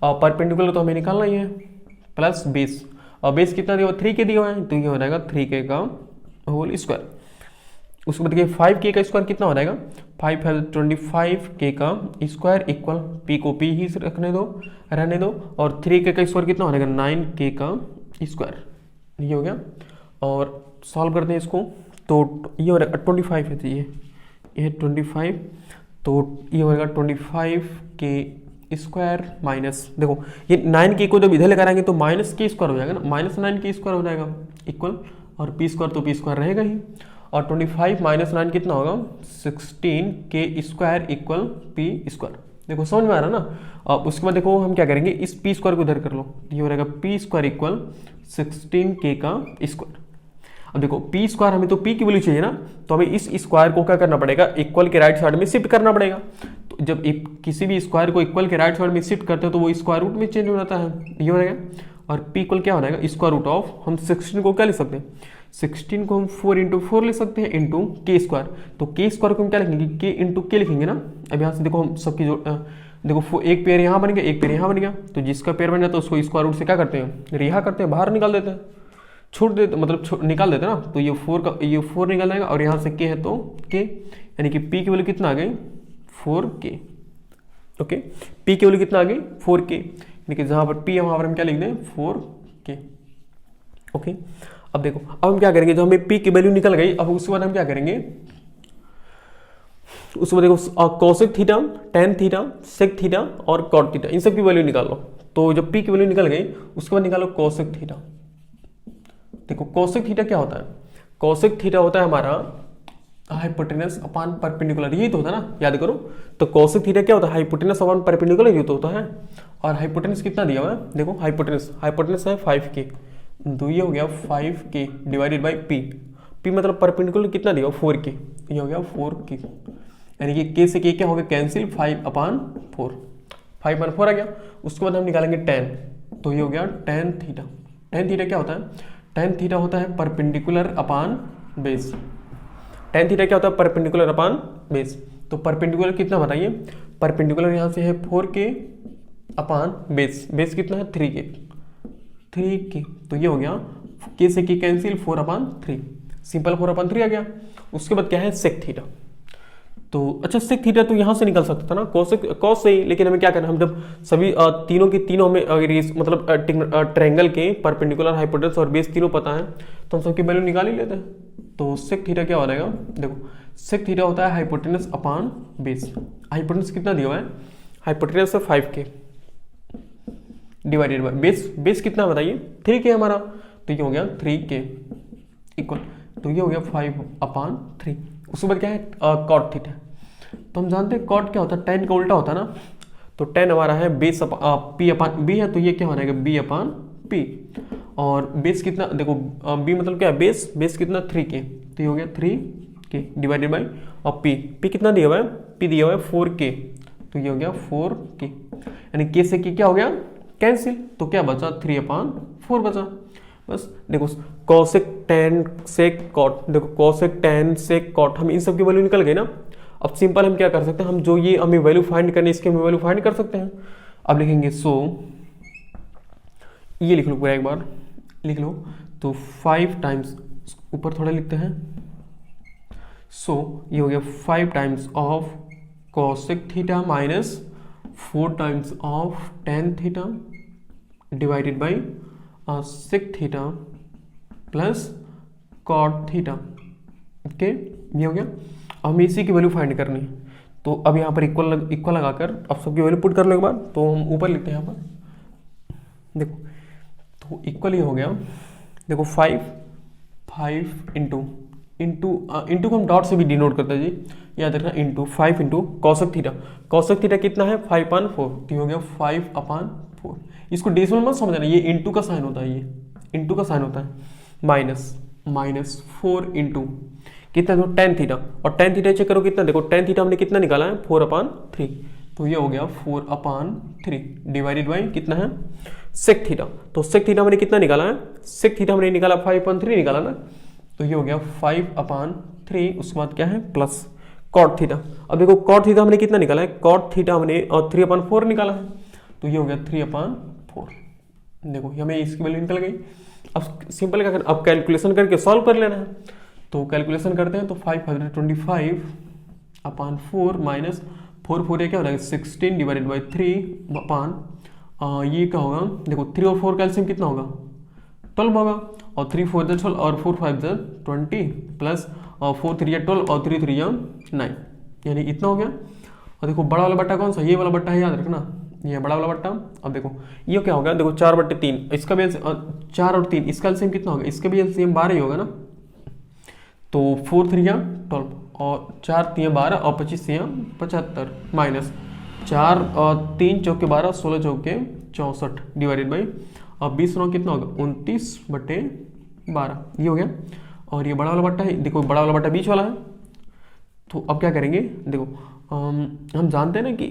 और परपेंडिकुलर तो हमें निकालना ही है, प्लस बेस, और बेस कितना दिया 3k दिया हुआ है, तो ये हो जाएगा 3k का होल स्क्वायर। उसके बाद देखिए 5k का स्क्वायर कितना हो जाएगा, 5 है 25k का स्क्वायर इक्वल, p को p ही रहने दो, और 3k का स्क्वायर कितना हो जाएगा 9k का स्क्वायर, ये हो गया। और सॉल्व करते हैं इसको, तो ये हो जाएगा 25 है, तो ये 25, तो ये हो जाएगा 25k स्क्वायर माइनस, देखो ये 9k को जब इधर लेकर आएंगे तो माइनस k स्क्वायर हो जाएगा ना, -9k स्क्वायर हो जाएगा इक्वल, और p स्क्वायर तो p स्क्वायर रहेगा ही। और 25 माइनस 9 कितना होगा 16k square equal p square. देखो समझ में आ रहा है ना। अब उसके बाद देखो हम क्या करेंगे, इस p स्क्वायर को इधर कर लो, ये हो जाएगा p स्क्वायर इक्वल 16k का स्क्वायर। अब देखो p स्क्वायर, हमें तो p की वैल्यू चाहिए ना, तो हमें इस स्क्वायर को क्या करना पड़ेगा, इक्वल के राइट साइड में शिफ्ट करना पड़ेगा। तो जब किसी भी स्क्वायर को इक्वल के राइट साइड में शिफ्ट करते हैं तो वो स्क्वायर रूट में चेंज हो जाता है, ये हो जाएगा। और p इक्वल क्या हो जाएगा, स्क्वायर रूट ऑफ, हम 16 को क्या लिख सकते हैं, 16 को हम 4 इंटू 4 लिख सकते हैं इंटू k स्क्वायर। तो k स्क्वायर को हम क्या लिखेंगे, k इंटू k लिखेंगे ना। अब यहाँ से देखो हम सबकी जो देखो एक पेयर यहाँ बन गया, एक पेयर यहाँ बन गया, तो जिसका पेयर बन जाता है उसको स्क्वायर रूट से क्या करते हैं, रिहा करते हैं, बाहर निकाल देते हैं, छोड़ देते मतलब निकाल देते हैं ना। तो ये 4 निकल जाएगा, और यहाँ से k है तो k, यानी कि p की वैल्यू कितना आ गई 4k। ओके, p की वैल्यू कितना आ गई 4k, यानी कि जहाँ पर p है वहाँ पर हम क्या लिख दें 4k। ओके, अब देखो अब हम क्या करेंगे, जो हमें p की वैल्यू निकल गई, अब उसके बाद हम क्या करेंगे, उसके बाद देखो cosec theta, tan theta, sec theta और cot थीटा, इन सब की वैल्यू निकालो। तो जब p की वैल्यू निकल गई उसके बाद निकालो cosec थीटा। देखो cosec थीटा क्या होता है, cosec थीटा होता है हमारा हाइपोटेनस अपान परपेंडिकुलर, यही तो होता है ना, याद करो। तो कोसेक थीटा क्या होता है, हाइपोटेनस अपान परपेंडिकुलर, ये तो होता है। और हाइपोटेनस कितना दिया हुआ है, देखो हाइपोटेनस है 5k, तो ये हो गया 5k डिवाइडेड बाई p मतलब परपेंडिकुलर कितना दिया 4k, ये हो गया 4k, यानी कि k से k क्या हो गया कैंसिल, 5/4, 5/4 आ गया। उसके बाद हम निकालेंगे tan, तो ये हो गया tan थीटा। tan थीटा क्या होता है, tan थीटा होता है परपेंडिकुलर अपान बेस। tan थीटा क्या होता है, परपेंडिकुलर अपान बेस। तो परपेंडिकुलर कितना बताइए, परपेंडिकुलर यहाँ से है 4k अपान बेस कितना है 3k, तो ये हो गया k से k कैंसिल, 4/3, सिंपल 4/3 आ गया। उसके बाद क्या है सेक थीटा, तो अच्छा सेक थीटा तो यहाँ से निकल सकता था ना कॉस से ही, लेकिन हमें क्या करना है, हम जब सभी तीनों के तीनों हमें अगर मतलब ट्रायंगल के परपेंडिकुलर हाइपोटेनस और बेस तीनों पता है तो हम सबकी वैल्यू निकाल ही लेते हैं। तो सेक थीटा क्या हो जाएगा, देखो सेक थीटा होता है हाइपोटेनस अपान बेस। हाइपोटेनस कितना दिया हुआ है, हाइपोटेनस है 5k डिवाइडेड बाई बेस कितना बताइए 3k हमारा, तो ये हो गया 3k इक्वल, तो ये हो गया 5/3। उसके बाद क्या है कॉट थीटा, तो हम जानते हैं कॉट क्या होता है, tan का उल्टा होता है ना, तो tan हमारा है बेस p अपान b है, तो ये क्या हो जाएगा b/p, और बेस कितना देखो b मतलब क्या है बेस कितना 3k, तो ये हो गया 3k डिवाइडेड बाई और p कितना दिया हुआ है, p दिया हुआ है 4k, तो ये हो गया 4k, यानी k से k क्या हो गया कैंसिल, तो क्या बचा 3/4 बचा। बस देखो कॉसेक टैन सेक कॉट, देखो कॉसेक टैन सेक कॉट, हम इन सब की वैल्यू निकल गई ना। अब सिंपल हम क्या कर सकते हैं, हम जो ये हमें वैल्यू फाइंड करनी है इसके हम वैल्यू फाइंड कर सकते हैं। अब लिखेंगे सो ये लिख लो पूरा एक बार लिख लो, तो 5 टाइम्स ऊपर थोड़ा लिखते हैं, सो ये हो गया 5 times of cosec theta minus 4 times of tan theta divided by sec theta plus cot theta, okay ये हो गया। अब हमें इसी की वैल्यू फाइंड करनी है, तो अब यहाँ पर इक्वल लगाकर अब सबकी वैल्यू पुट कर लो एक बार, तो हम ऊपर लिखते हैं यहाँ पर, देखो तो इक्वल ही हो गया, देखो 5 इंटू को हम डॉट से भी डिनोट करते हैं जी, याद रखना इंटू 5 इंटू कॉसेक थीटा कितना है 5/4, तो हो गया 5/4। इसको डेसिमल मत समझना, ये इंटू का साइन होता है, ये इंटू का साइन होता है, माइनस 4 इंटू कितना तो tan थीटा, और tan थीटा चेक करो कितना, देखो tan थीटा हमने कितना निकाला है 4/3, तो ये हो गया 4/3 डिवाइडेड बाई कितना है सेक थीटा, तो सेक थीटा हमने कितना निकाला है, सेक थीटा हमने निकाला 5/3 निकाला ना, तो ये हो गया 5/3। उसके बाद क्या है प्लस कॉट थीटा, अब देखो कॉट थीटा हमने कितना निकाला है, कॉट थीटा हमने 3/4 निकाला है, तो ये हो गया 3/4, देखो हमें इसकी वैल्यू निकल गई। अब सिंपल क्या करना, अब कैलकुलेशन करके सॉल्व कर लेना है, तो कैलकुलेशन करते हैं, तो 525/4 माइनस 4 क्या हो जाएगा 16 डिवाइडेड बाई 3 अपान ये क्या होगा, देखो 3 और 4 का एलसीएम कितना होगा 12 होगा, और 3 4 12 और 4 5 20 प्लस 4 3 12 और 3 3 9, यानी इतना हो गया। और देखो बड़ा वाला बट्टा कौन सा, ये वाला बट्टा है, याद रखना ये बड़ा वाला बट्टा। अब देखो ये क्या होगा, देखो 4/3 इसका भी 4 और 3 इसका एलसीएम कितना होगा, इसका भी एलसीएम 12 ही होगा ना, तो 4 3 12 और 4 3 12 और 25 75 माइनस 4 और 3 चौके 12 16 चौके 64 डिवाइडेड बाई अब 20 9 कितना होगा 29/12, ये हो गया। और ये बड़ा वाला बट्टा है, देखो बड़ा वाला बट्टा बीच वाला है, तो अब क्या करेंगे, देखो हम जानते हैं ना कि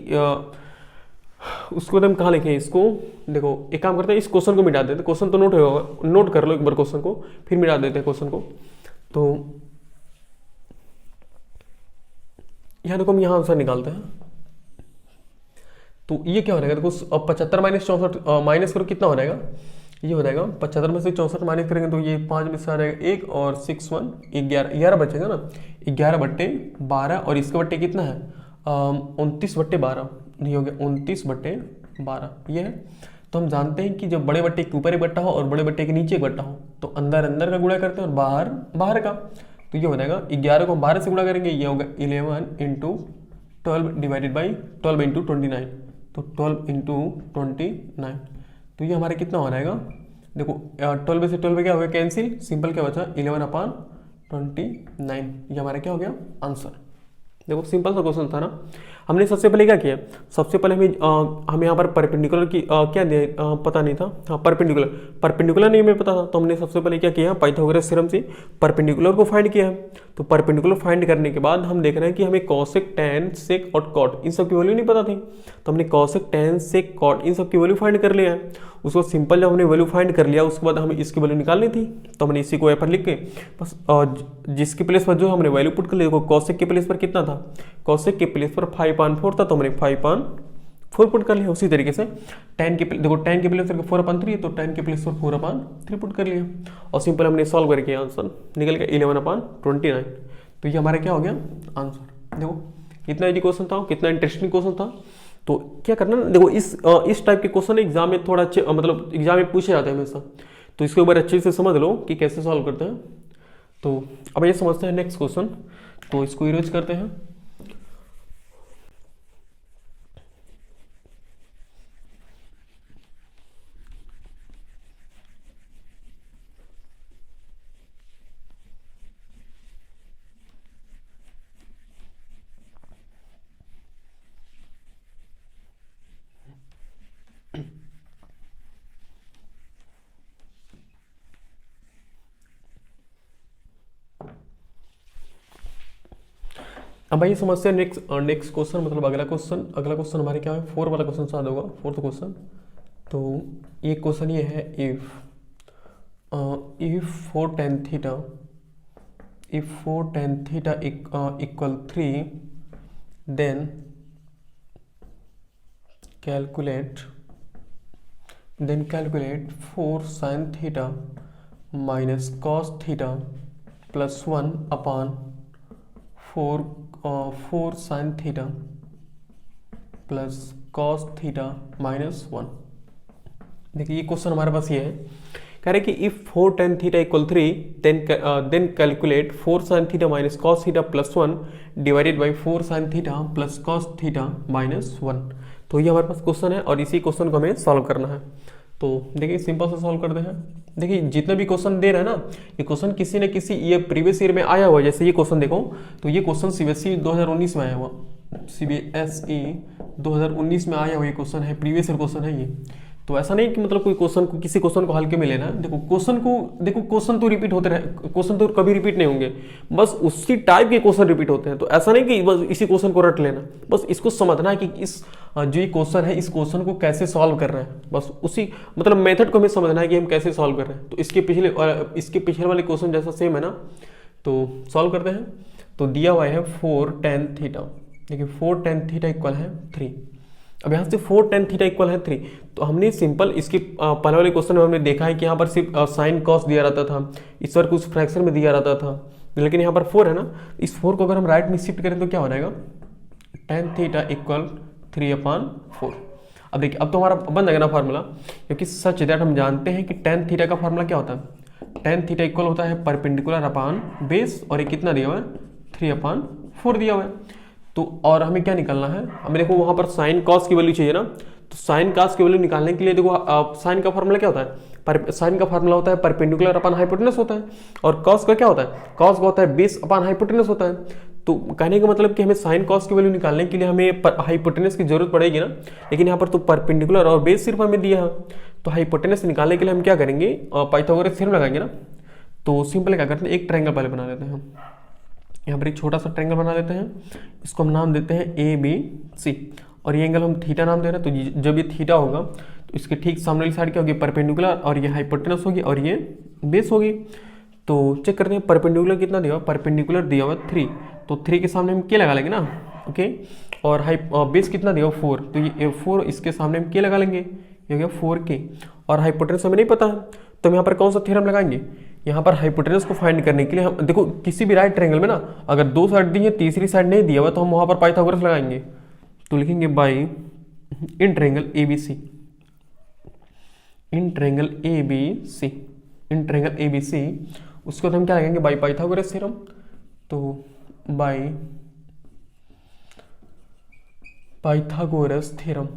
उसको हम कहाँ लिखें इसको, देखो एक काम करते हैं इस क्वेश्चन को मिटा देते हैं, क्वेश्चन तो नोट कर लो एक बार क्वेश्चन को, फिर मिटा देते हैं क्वेश्चन को। तो यहाँ देखो हम यहाँ आंसर निकालते हैं, तो ये क्या हो जाएगा, देखो 75 माइनस 64 माइनस करो कितना हो जाएगा, ये हो जाएगा 75 में से 64 माइनस करेंगे तो ये 5 में से आ जाएगा 1 और 6 1 11 बचेगा ना, 11/12 और इसके बट्टे कितना है 29/12, ये हो गया 29/12 ये है। तो हम जानते हैं कि जब बड़े बट्टे के ऊपर एक बट्टा हो और बड़े बट्टे के नीचे एक बट्टा हो तो अंदर अंदर का गुणा करते हैं और बाहर बाहर का, तो ये हो जाएगा 11 को 12 से गुणा करेंगे, ये होगा 11 इंटू 12 डिवाइडेड बाई 12 इंटू 29, तो 12 इंटू 29, तो ये हमारे कितना हो जाएगा, देखो 12 में से 12 क्या हो गया कैंसिल, सिंपल क्या बचा 11/12, 29, ये हमारा क्या हो गया आंसर। देखो सिंपल सा क्वेश्चन था ना। हमने सबसे पहले क्या किया, सबसे पहले हमें यहाँ पर परपेंडिकुलर की क्या दिया पता नहीं था। हाँ परपेंडिकुलर नहीं हमें पता था, तो हमने सबसे पहले क्या किया, पाइथागोरस थ्योरम से परपेंडिकुलर को फाइंड किया है। तो परपेंडिकुलर फाइंड करने के बाद हम देख रहे हैं कि हमें कॉसेक, टैन, सेक और कॉट इन सब की वैल्यू नहीं पता थी। तो हमने कॉसेक, टैन, सेक, कॉट इन सब की वैल्यू फाइंड कर लिया है। उसको सिंपल जब हमने वैल्यू फाइंड कर लिया उसके बाद हमें इसकी वैल्यू निकालनी थी, तो हमने इसी को यहाँ पर लिख के बस जिसके प्लेस पर जो हमने वैल्यू पुट कर लिया। देखो कॉसेक के प्लेस पर कितना था, कॉसेक के प्लेस पर 5/4 था, तो हमने 5/4 पुट कर लिया। उसी तरीके से tan के देखो tan के प्लेस पर 4/3 है, तो tan के प्लेस पर 4/3 पुट कर लिया और सिंपल हमने सॉल्व करके आंसर निकल गया 11/29। तो ये हमारा क्या हो गया आंसर। देखो कितना इजी क्वेश्चन था, कितना इंटरेस्टिंग क्वेश्चन था। तो क्या करना ना, देखो इस टाइप के क्वेश्चन एग्जाम में थोड़ा अच्छे मतलब एग्जाम में पूछे जाते हैं हमेशा, तो इसके ऊपर अच्छे से समझ लो कि कैसे सॉल्व करते हैं। तो अब ये समझते हैं नेक्स्ट क्वेश्चन, तो इसको इरेज करते हैं। अब भाई समझते हैं नेक्स्ट क्वेश्चन, मतलब अगला क्वेश्चन हमारे क्या है, 4 वाला क्वेश्चन शायद होगा, 4th क्वेश्चन। तो ये क्वेश्चन ये है, if 4 tan theta equal 3 then calculate 4 sin theta minus cos theta plus 1 upon 4 sin theta plus cos theta minus 1। देखिए ये क्वेश्चन हमारे पास ये है, कह रहे कि if 4 tan theta equal 3 then calculate 4 sin theta minus cos theta plus 1 divided by 4 sin theta plus cos theta minus 1। तो ये हमारे पास क्वेश्चन है और इसी क्वेश्चन को हमें सॉल्व करना है। तो देखिए सिंपल से सॉल्व करते हैं। देखिए जितने भी क्वेश्चन दे रहे हैं ना, ये क्वेश्चन किसी न किसी ये प्रीवियस ईयर में आया हुआ है। जैसे ये क्वेश्चन देखो, तो ये क्वेश्चन सीबीएसई 2019 में आया हुआ, सीबीएसई 2019 में आया हुआ ये क्वेश्चन है, प्रीवियस ईयर क्वेश्चन है ये। तो ऐसा नहीं कि मतलब कोई क्वेश्चन को किसी क्वेश्चन को हल्के में लेना है। देखो क्वेश्चन तो रिपीट होते रहे, क्वेश्चन तो कभी रिपीट नहीं होंगे, बस उसी टाइप के क्वेश्चन रिपीट होते हैं। तो ऐसा नहीं कि बस इसी क्वेश्चन को रट लेना, बस इसको समझना है कि इस जो ये क्वेश्चन है इस क्वेश्चन को कैसे सॉल्व कर रहे हैं, बस उसी मतलब मेथड को हमें समझना है कि हम कैसे सॉल्व कर रहे हैं। तो इसके पिछले वाले क्वेश्चन जैसा सेम है ना, तो सॉल्व करते हैं। तो दिया हुआ है 4 tan थीटा, देखिए 4 tan थीटा इक्वल है 3। अब यहाँ से 4 tan थीटा इक्वल है 3, तो हमने सिंपल इसके पहले वाले क्वेश्चन में हमने देखा है कि यहाँ पर सिर्फ साइन कॉस दिया रहता था, इस पर कुछ फ्रैक्शन में दिया रहता था, लेकिन यहाँ पर 4 है ना, इस 4 को अगर हम राइट में शिफ्ट करें तो क्या हो जाएगा, tan थीटा इक्वल 3/4। अब देखिए अब तो हमारा बन जाएगा ना फार्मूला, क्योंकि सच दैट हम जानते हैं कि tan थीटा का फार्मूला क्या होता है, tan थीटा इक्वल होता है परपेंडिकुलर अपान बेस, और ये कितना दिया हुआ है 3/4 दिया हुआ है। तो और हमें क्या निकालना है, हमें देखो वहां पर साइन कॉस की वैल्यू चाहिए ना, तो साइन कॉस की वैल्यू निकालने के लिए देखो साइन का फार्मूला क्या होता है, साइन का फार्मूला होता है परपेंडिकुलर अपान हाइपोटेनस होता है, और कॉस का क्या होता है, कॉस का होता है बेस अपान हाइपोटेनस होता है। तो कहने का मतलब कि हमें साइन कॉस की वैल्यू निकालने के लिए हमें हाइपोटेनस की जरूरत पड़ेगी ना, लेकिन यहाँ पर तो परपेंडिकुलर और बेस सिर्फ हमें दिया है। तो हाइपोटेनस निकालने के लिए हम क्या करेंगे, पाइथागोरस थ्योरम लगाएंगे ना। तो सिंपल क्या करते हैं, एक ट्रायंगल पहले बना लेते हैं हम, यहाँ पर एक छोटा सा ट्रायंगल बना लेते हैं, इसको हम नाम देते हैं ABC, और ये एंगल हम थीटा नाम दे रहे हैं। तो जब ये थीटा होगा तो इसके ठीक सामने वाली साइड क्या होगी, परपेंडिकुलर, और ये हाइपोटेनस होगी और ये बेस होगी। तो चेक करते हैं परपेंडिकुलर कितना दिया हुआ, परपेंडिकुलर दिया हुआ 3, तो 3 के सामने हम के लगा लेंगे ना, ओके। और बेस कितना दिया हुआ 4, तो ये 4 इसके सामने हम के लगा लेंगे, ये हो गया 4K। और हाइपोटेनस हमें नहीं पता है, तो हम यहाँ पर कौन सा थ्योरम लगाएंगे, यहाँ पर हाइपोटेनस को फाइंड करने के लिए हम देखो किसी भी राइट ट्रायंगल में ना, अगर 2 साइड दी है तीसरी साइड नहीं दिया हुआ, तो हम वहाँ पर पाइथागोरस लगाएंगे। तो लिखेंगे by in triangle ABC, in triangle ABC, उसको तो हम क्या लगाएंगे, बाई पाइथागोरस थ्योरम। तो बाई पाइथागोरस थ्योरम,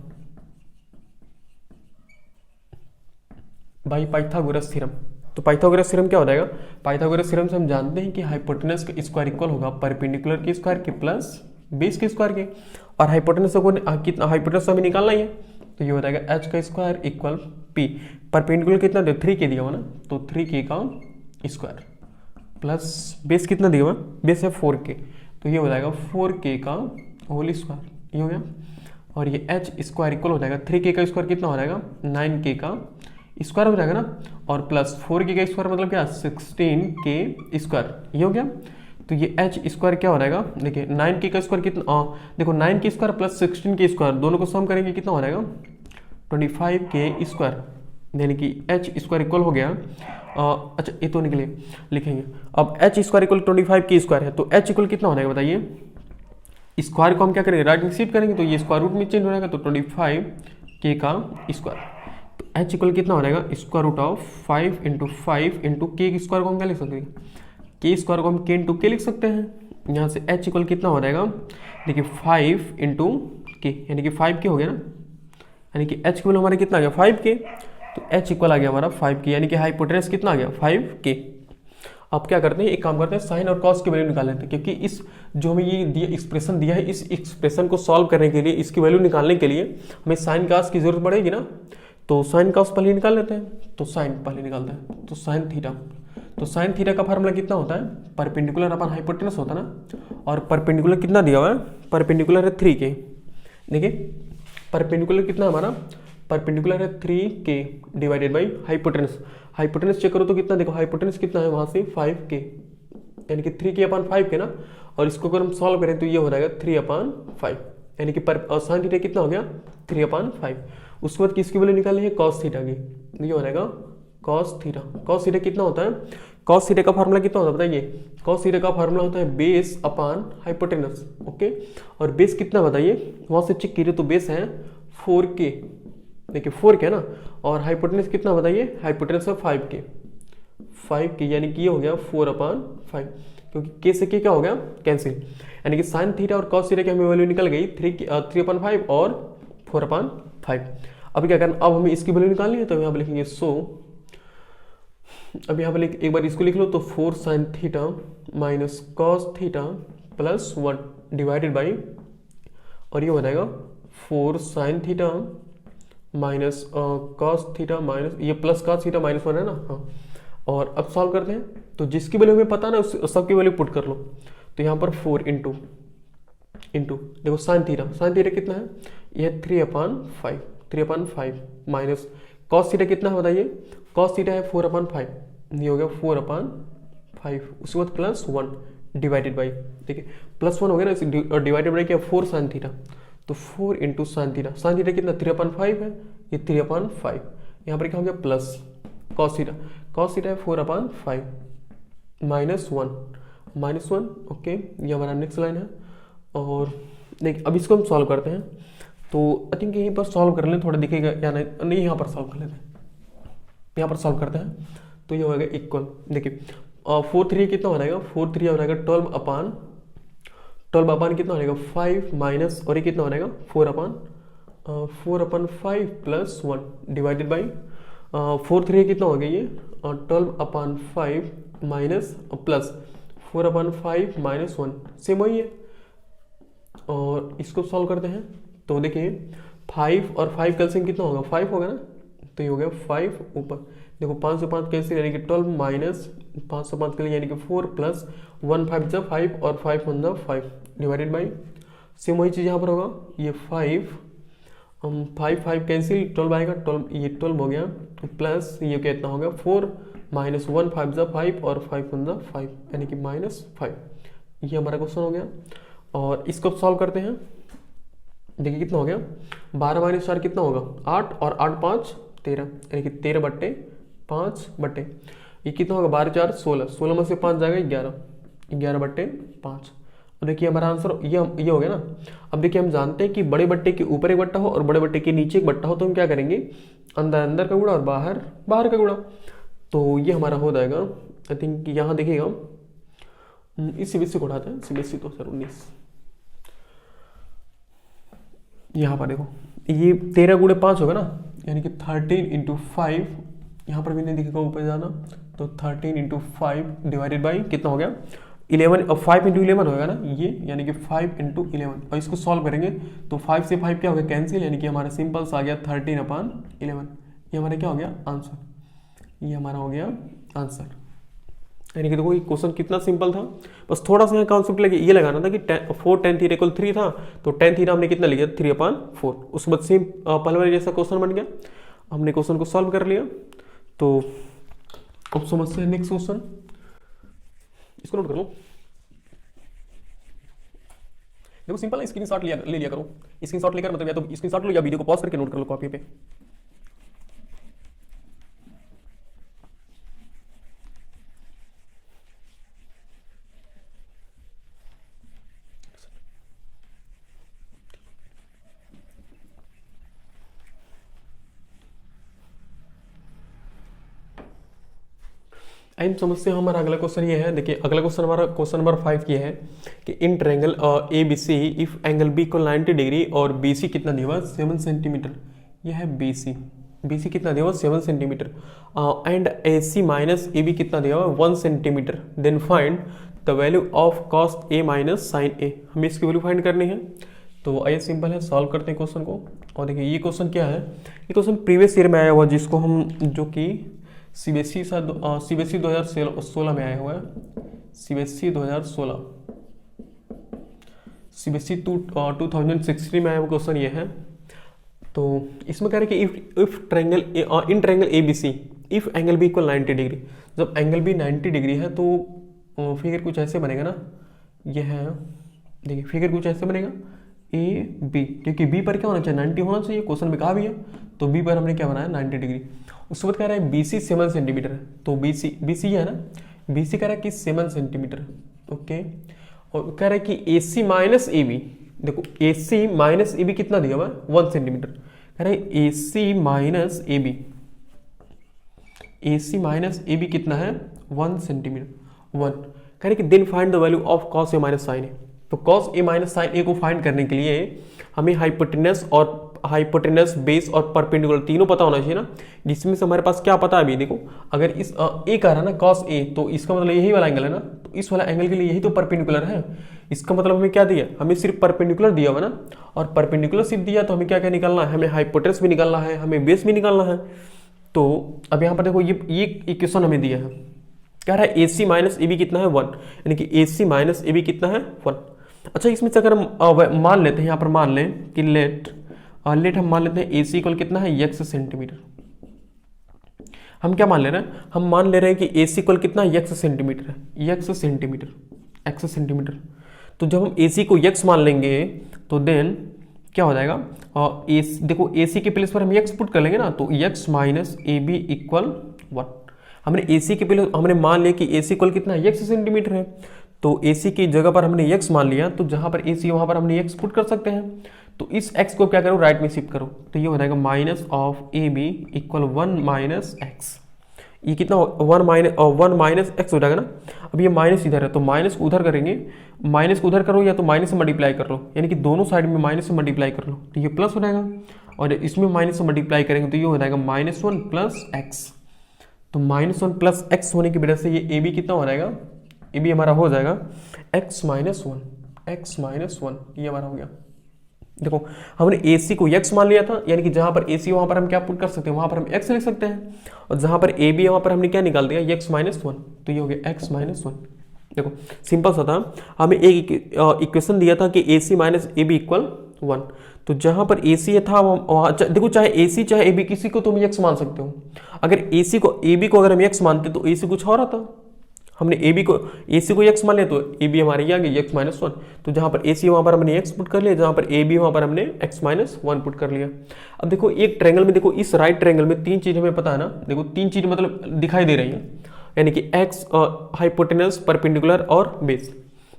तो पाइथागोरस थ्योरम क्या हो जाएगा, पाइथागोरस थ्योरम से हम जानते हैं कि हाइपोटेनस का स्क्वायर इक्वल होगा परपेंडिकुलर के स्क्वायर के प्लस बेस के स्क्वायर के, और हाइपोटेनस को कितना, हाइपोटेनस हमें निकालना ही है, तो ये हो जाएगा h का स्क्वायर इक्वल p, परपेंडिकुलर कितना दिया 3k दिया हुआ ना, तो 3k का स्क्वायर प्लस बेस कितना दिया हुआ, बेस है 4k, तो ये हो जाएगा 4k का होल स्क्वायर, ये हो गया, और ये h स्क्वायर इक्वल हो जाएगा 3k का स्क्वायर कितना हो जाएगा 9k का स्क्वायर हो जाएगा ना, और प्लस 4k का स्क्वायर मतलब क्या 16k स्क्वायर, ये हो गया। तो ये h स्क्वायर क्या हो जाएगा, देखिए 9k का स्क्वायर कितना, देखो 9k square plus 16k square दोनों को सम करेंगे कितना हो जाएगा 25k स्क्वायर, यानी कि h स्क्वायर इक्वल हो गया, अच्छा ये तो निकले लिखेंगे, अब h square equal 25k square है, तो h इक्वल कितना हो जाएगा बताइए, स्क्वायर को हम क्या करेंगे राइट में शिफ्ट करेंगे, तो ये स्क्वायर रूट में चेंज हो जाएगा, तो 25k का स्क्वायर, तो h इक्वल कितना हो जाएगा square root of 5 into 5 into K square को हम क्या लिख सकते हैं, के स्क्वायर को हम के इंटू के लिख सकते हैं, यहाँ से h इक्वल कितना हो जाएगा, देखिए 5 इंटू के, यानी कि 5k हो गया ना, यानी कि h इक्वल हमारा कितना आ गया 5k, तो h इक्वल आ गया हमारा 5k, यानी कि हाइपोटेनस कितना आ गया 5k। अब क्या करते हैं, एक काम करते हैं साइन और कॉस की वैल्यू निकाल लेते हैं, क्योंकि इस जो हमें ये दिया एक्सप्रेशन दिया है, इस एक्सप्रेशन को सॉल्व करने के लिए, इसकी वैल्यू निकालने के लिए हमें साइन कॉस की जरूरत पड़ेगी ना, तो साइन कॉस पहले निकाल लेते हैं, तो साइन पहले निकालते हैं, तो साइन थीटा, तो साइन थीटा का फार्मूला कितना होता है, परपेंडिकुलर अपन हाइपोटेनस होता है ना, और परपेंडिकुलर कितना दिया हुआ है, परपेंडिकुलर है 3k, देखिए परपेंडिकुलर कितना हमारा, परपेंडिकुलर है 3k divided by hypotenuse, hypotenuse check करो तो कितना, देखो हाइपोटेनस कितना है वहां से 5k, यानी कि 3k अपन 5k ना, और इसको अगर हम सॉल्व करें तो ये हो जाएगा 3/5, यानी कि साइन थीटा कितना हो गया 3/5। उसके बाद किसकी वैल्यू निकालनी है, कॉस थीटा की, ये हो जाएगा कॉस थीटा, कॉस थीटा कितना होता है, कॉस थीटा का फार्मूला कितना होता है बताइए, कॉस थीटा का फार्मूला होता है बेस अपान हाइपोटेनस, ओके, और बेस कितना बताइए, वहां से चेक कीजिए तो बेस है 4k, देखिए 4k ना, और हाइपोटेनस कितना बताइए, हाइपोटेनस है 5k, यानी कि ये हो गया 4/5, क्योंकि k से k क्या हो गया कैंसिल, यानी कि साइन थीटा और कॉस थीटा की हमें वैल्यू निकल गई 3/5 और 4/5। अब क्या करना, अब हमें इसकी वैल्यू निकालनी है, तो यहाँ पर लिखेंगे अब यहाँ पर एक बार इसको लिख लो, तो 4 sine theta minus cos theta plus 1 divided by, और ये हो जाएगा 4 sine theta minus cos theta minus ये प्लस कॉस थीटा माइनस 1 है ना, हाँ, और अब सॉल्व करते हैं, तो जिसकी वैल्यू हमें पता ना उस सबकी वैल्यू पुट कर लो, तो यहाँ पर 4 इंटू देखो साइन थीटा कितना है, ये 3/5 माइनस कॉस थीटा कितना है बताइए, कॉस थीटा है 4/5, ये हो गया 4/5, उसके बाद प्लस 1 डिवाइडेड बाई, देखिए प्लस 1 हो गया ना, डिवाइडेड बाई क्या 4 साइन थीटा, तो 4 इंटू साइन थीटा कितना 3/5 है, ये 3/5, यहाँ पर क्या हो गया प्लस कॉस थीटा है 4/5 माइनस 1, ओके, ये हमारा नेक्स्ट लाइन है। और देखिए अब इसको हम सॉल्व करते हैं, तो आई थिंक यहीं पर सॉल्व कर लें, थोड़ा दिखेगा या नहीं, यहाँ पर सॉल्व कर लेते हैं, यहाँ पर सॉल्व करते हैं, तो ये हो जाएगा इक्वल, देखिए 4/3 कितना हो जाएगा, 4/3 हो जाएगा 12 अपान कितना हो जाएगा 5 माइनस, और ये कितना हो जाएगा 4/5 प्लस 1 डिवाइडेड बाई 4/3 कितना हो गया ये 12/5 माइनस प्लस 4/5 माइनस 1, सेम वही है, और इसको सॉल्व करते हैं, तो देखिए 5 और 5 कैल्सियम कितना होगा 5 होगा ना, तो ये हो गया 5 ऊपर, देखो 5 से 5 कैंसिल, यानी कि 12 माइनस 5 से 5 के लिए यानी कि 4 प्लस 1 5 जब 5 और 5 1 जब 5 डिवाइडेड बाई, सेम वही चीज़ यहाँ पर होगा, ये 5 कैंसिल 12 आएगा, 12 ये 12 हो गया, प्लस ये कितना हो गया 4 माइनस 1 5 जब 5 और 5 1 जब 5, यानी कि -5, ये हमारा क्वेश्चन हो गया। और इसको सॉल्व करते हैं, देखिए कितना हो गया 12 माइनस 4 कितना होगा 8, और 8 5 13, यानी कि 13/5 बटे ये कितना होगा 12 4 16, 16 में से 5 जाएगा 11/5, और देखिए हमारा आंसर ये हो गया ना। अब देखिए हम जानते हैं कि बड़े बट्टे के ऊपर एक बट्टा हो और बड़े बट्टे के नीचे एक बट्टा हो, तो हम क्या करेंगे अंदर अंदर का गुणा और बाहर बाहर का गुणा, तो ये हमारा हो जाएगा आई थिंक यहाँ देखिएगा इस CBSE को उठाते हैं, CBSE तो सर 19, यहाँ पर देखो ये 13 × 5 होगा ना, यानी कि 13 × 5, यहाँ पर भी नहीं दिखेगा ऊपर जाना, तो 13 इंटू 5 डिवाइडेड बाई कितना हो गया 11, 5 इंटू 11 होगा ना ये, यानी कि 5 इंटू 11। और इसको सॉल्व करेंगे तो 5 से 5 क्या हो गया कैंसिल, यानी कि हमारा सिंपल सा आ गया 13/11। ये हमारा क्या हो गया आंसर, ये हमारा हो गया आंसर। यानी कि देखो ये क्वेश्चन कितना सिंपल था, बस थोड़ा सा यहाँ कॉन्सेप्ट लगे ये लगाना था कि 4 tan थीटा इक्वल 3 था, तो tan थीटा हमने कितना लिया 3/4। उसके बाद सेम पहले वाले जैसा क्वेश्चन बन गया, हमने क्वेश्चन को सॉल्व कर लिया। तो अब समझते हैं नेक्स्ट क्वेश्चन, इसको नोट कर लो। देखो सिंपल है, स्क्रीनशॉट ले लिया करो, स्क्रीनशॉट लेकर मतलब या तो स्क्रीनशॉट लो या वीडियो को पॉज करके नोट कर लो कॉपी पे। एंड समस्या हमारा अगला क्वेश्चन ये है, देखिए अगला क्वेश्चन हमारा क्वेश्चन नंबर 5 ये है कि in triangle A B C if angle B को 90 डिग्री और बी सी कितना दिया हुआ 7 सेंटीमीटर, यह है बी सी कितना दिया हुआ 7 centimetre and A C minus A B कितना दिया हुआ 1 centimetre, then find the value of cos A minus sine A. हमें इसकी वैल्यू फाइंड करनी है। तो आइए सिंपल है, सॉल्व करते हैं क्वेश्चन को। और देखिए ये क्वेश्चन क्या है, ये क्वेश्चन प्रीवियस ईयर में आया हुआ जिसको हम जो कि सीबीएसई 2016 में आया हुआ है, सीबीएसई 2016, सीबीएसई 2016 में आया हुआ क्वेश्चन ये है। तो इसमें कह रहे हैं कि if triangle in triangle A B C if angle B equal 90 degree, जब एंगल बी 90 डिग्री है तो फिगर कुछ ऐसे बनेगा ना, यह है देखिए फिगर कुछ ऐसे बनेगा ए बी, क्योंकि बी पर क्या होना चाहिए 90 होना चाहिए, क्वेश्चन में कहा भी है, तो बी पर हमने क्या बनाया 90 डिग्री। उसके बाद कह रहा है बी सी 7 सेंटीमीटर है, तो बी सी है ना, बी सी कह रहा है कि 7 सेंटीमीटर, ओके। और कह रहा है कि ए सी माइनस ए बी, देखो ए सी माइनस ए बी कितना दिया हुआ है 1 सेंटीमीटर, कह रहा है A C minus A B, A C minus A B कितना है 1 सेंटीमीटर 1। कह रहे कि then find the value of cos A minus sine A. तो cos A minus sine A को फाइंड करने के लिए हमें हाइपोटेनस बेस और परपेंडिकुलर तीनों पता होना चाहिए ना, जिसमें से हमारे पास क्या पता है अभी देखो, अगर इस ए कह रहा है ना कॉस ए, तो इसका मतलब यही वाला एंगल है ना, तो इस वाला एंगल के लिए यही तो परपेंडिकुलर है। इसका मतलब हमें क्या दिया, हमें सिर्फ परपेंडिकुलर दिया हुआ ना, और परपेंडिकुलर सिर्फ दिया तो हमें क्या क्या निकालना है, हमें हाइपोटेनस भी निकालना है, हमें बेस भी निकालना है। तो अब यहाँ पर देखो ये इक्वेशन हमें दिया है, कह रहा है A C minus A B कितना है 1, यानी कि ए सी माइनस ए बी कितना है 1। अच्छा इसमें से अगर हम मान लेते हैं, यहाँ पर मान लें कि लेट हम मान लेते हैं ए सी इक्वल कितना है x सेंटीमीटर। हम क्या मान ले रहे हैं, हम मान ले रहे हैं कि ए सी इक्वल कितना x सेंटीमीटर है, x सेंटीमीटर। तो जब हम ए सी को x मान लेंगे तो देन क्या हो जाएगा, देखो ए सी के प्लेस पर हम x पुट कर लेंगे ना, तो x minus A B equal 1। हमने ए सी के प्लेस हमने मान लिया कि ए सी इक्वल कितना है x सेंटीमीटर है, तो ए सी की जगह पर हमने x मान लिया, तो जहां पर ए सी वहां पर हमने x पुट कर सकते हैं। तो इस x को क्या करो राइट में शिफ्ट करो, तो ये हो जाएगा minus of A B equal 1 minus X. ये कितना 1 माइनस एक्स हो जाएगा ना। अब ये माइनस इधर है तो माइनस उधर करेंगे, माइनस को उधर करो या तो माइनस से मल्टीप्लाई कर लो, यानी कि दोनों साइड में माइनस से मल्टीप्लाई कर लो, तो ये प्लस हो जाएगा। और इसमें माइनस से मल्टीप्लाई करेंगे तो ये हो जाएगा -1 प्लस एक्स। तो -1 प्लस एक्स होने की वजह से ये ए बी कितना हो जाएगा, ए बी हमारा हो जाएगा x माइनस 1, ये हमारा हो गया। देखो हमने ए सी को x मान लिया था, यानी कि जहां पर ए सी वहां पर हम क्या पुट कर सकते हैं, वहां पर हम x लिख सकते हैं, और जहां पर ए बी वहां पर हमने क्या निकाल दिया x माइनस 1, तो ये हो गया x माइनस 1। देखो सिंपल सा था, हमें एक इक्वेशन दिया था कि ए C minus A B equal 1, तो जहां पर ए सी था वहां देखो चाहे ए सी चाहे ए बी किसी को तुम x मान सकते हो। अगर ए बी को अगर हम x मानते तो ए सी कुछ और आता, हमने ए सी को x मान लिया तो ए बी हमारे ये आ गई x माइनस 1, तो जहां पर ए सी वहां पर हमने x पुट कर लिया, जहां पर ए बी वहां पर हमने x माइनस 1 पुट कर लिया। अब देखो एक ट्रायंगल में, देखो इस राइट ट्रायंगल में 3 चीज हमें पता है ना, देखो 3 चीज मतलब दिखाई दे रही है, यानी कि x हाइपोटेनस परपेंडिकुलर और बेस।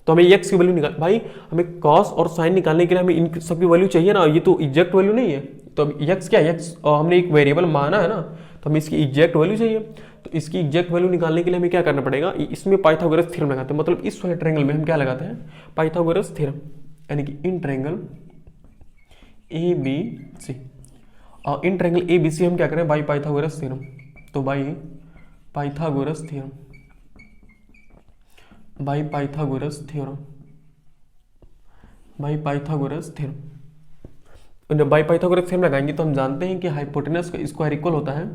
तो हमें x की वैल्यू निकाल, भाई हमें cos और sin निकालने के लिए हमें इन सबकी वैल्यू चाहिए ना, ये तो एग्जैक्ट वैल्यू नहीं है। तो अब x क्या है, x हमने एक वेरिएबल माना है ना, तो हमें इसकी एग्जैक्ट वैल्यू चाहिए। तो इसकी एग्जैक्ट वैल्यू निकालने के लिए हमें क्या करना पड़ेगा, इसमें पाइथागोरस थ्योरम लगाते हैं, मतलब इस वाले ट्रायंगल में हम क्या लगाते हैं पाइथागोरस थ्योरम, यानी कि in triangle A B C, in triangle A B C हम क्या करें बाई पाइथागोरस थ्योरम। तो by Pythagoras theorem, by Pythagoras theorem, by Pythagoras theorem. जब बाई पाइथागोरस थ्योरम लगाएंगे तो हम जानते हैं कि हाइपोटेनस का स्क्वायर इक्वल होता है,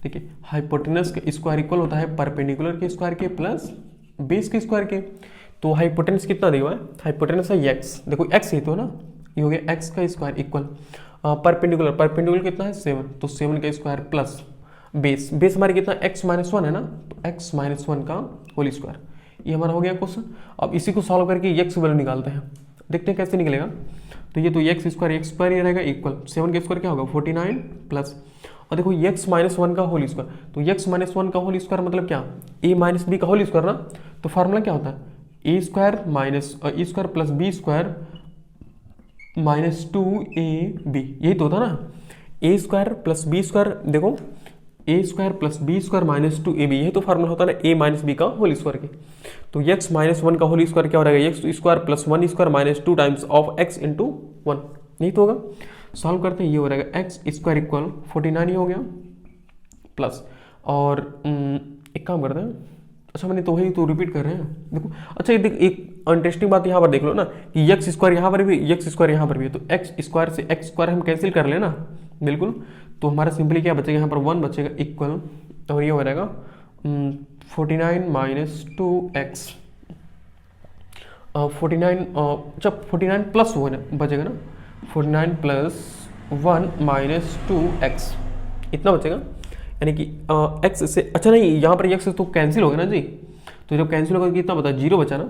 देखिए हाइपोटेनस का स्क्वायर इक्वल होता है परपेंडिकुलर के स्क्वायर के प्लस बेस के स्क्वायर के। तो हाइपोटेनस कितना दिया हुआ है, हाइपोटेनस है एक्स, देखो एक्स ही तो ना, ये हो गया एक्स का स्क्वायर इक्वल परपेंडिकुलर, परपेंडिकुलर कितना है 7, तो 7 का स्क्वायर प्लस बेस, बेस हमारे कितना x माइनस 1 है ना, तो x माइनस 1 का होल स्क्वायर, ये हमारा हो गया क्वेश्चन। अब इसी को सॉल्व करके x की वैल्यू निकालते हैं, देखते हैं कैसे निकलेगा। तो ये तो x स्क्वायर ही रहेगा इक्वल 7 का स्क्वायर क्या होगा 49 प्लस, और देखो x माइनस 1 का होल स्क्वायर, तो x माइनस 1 का होल स्क्वायर मतलब क्या, a माइनस बी का होल स्क्वायर ना, तो फार्मूला क्या होता है A square minus A square plus B square minus 2ab, यही तो होता ना, A square plus B square, देखो A square plus B square minus 2ab, यही तो फार्मूला होता है ना ए माइनस बी का होल स्क्वायर के। तो x माइनस 1 का होल स्क्वायर क्या हो जाएगा x square plus 1 square minus 2 times of x into 1, यही तो होगा। सॉल्व करते हैं, ये हो जाएगा एक्स स्क्वायर इक्वल 49 ही हो गया प्लस, और एक काम करते हैं, अच्छा मैंने तो वही तो रिपीट कर रहे हैं देखो। अच्छा ये एक इंटरेस्टिंग बात यहाँ पर देख लो ना कि एक्स स्क्वायर यहाँ पर भी एक्स स्क्वायर यहाँ पर भी है, तो एक्स स्क्वायर से एक्स स्क्वायर हम कैंसिल कर लेना बिल्कुल, तो हमारा सिंपली क्या बचेगा यहाँ पर 1 बचेगा इक्वल, और ये हो जाएगा 49 माइनस 2x, 49 जब 49 प्लस 1 बचेगा ना, 49 प्लस 1 माइनस 2x इतना बचेगा, यानी कि x से, अच्छा नहीं यहाँ पर x तो कैंसिल हो गया ना जी, तो जब कैंसिल होगा कितना बता 0 बचा ना,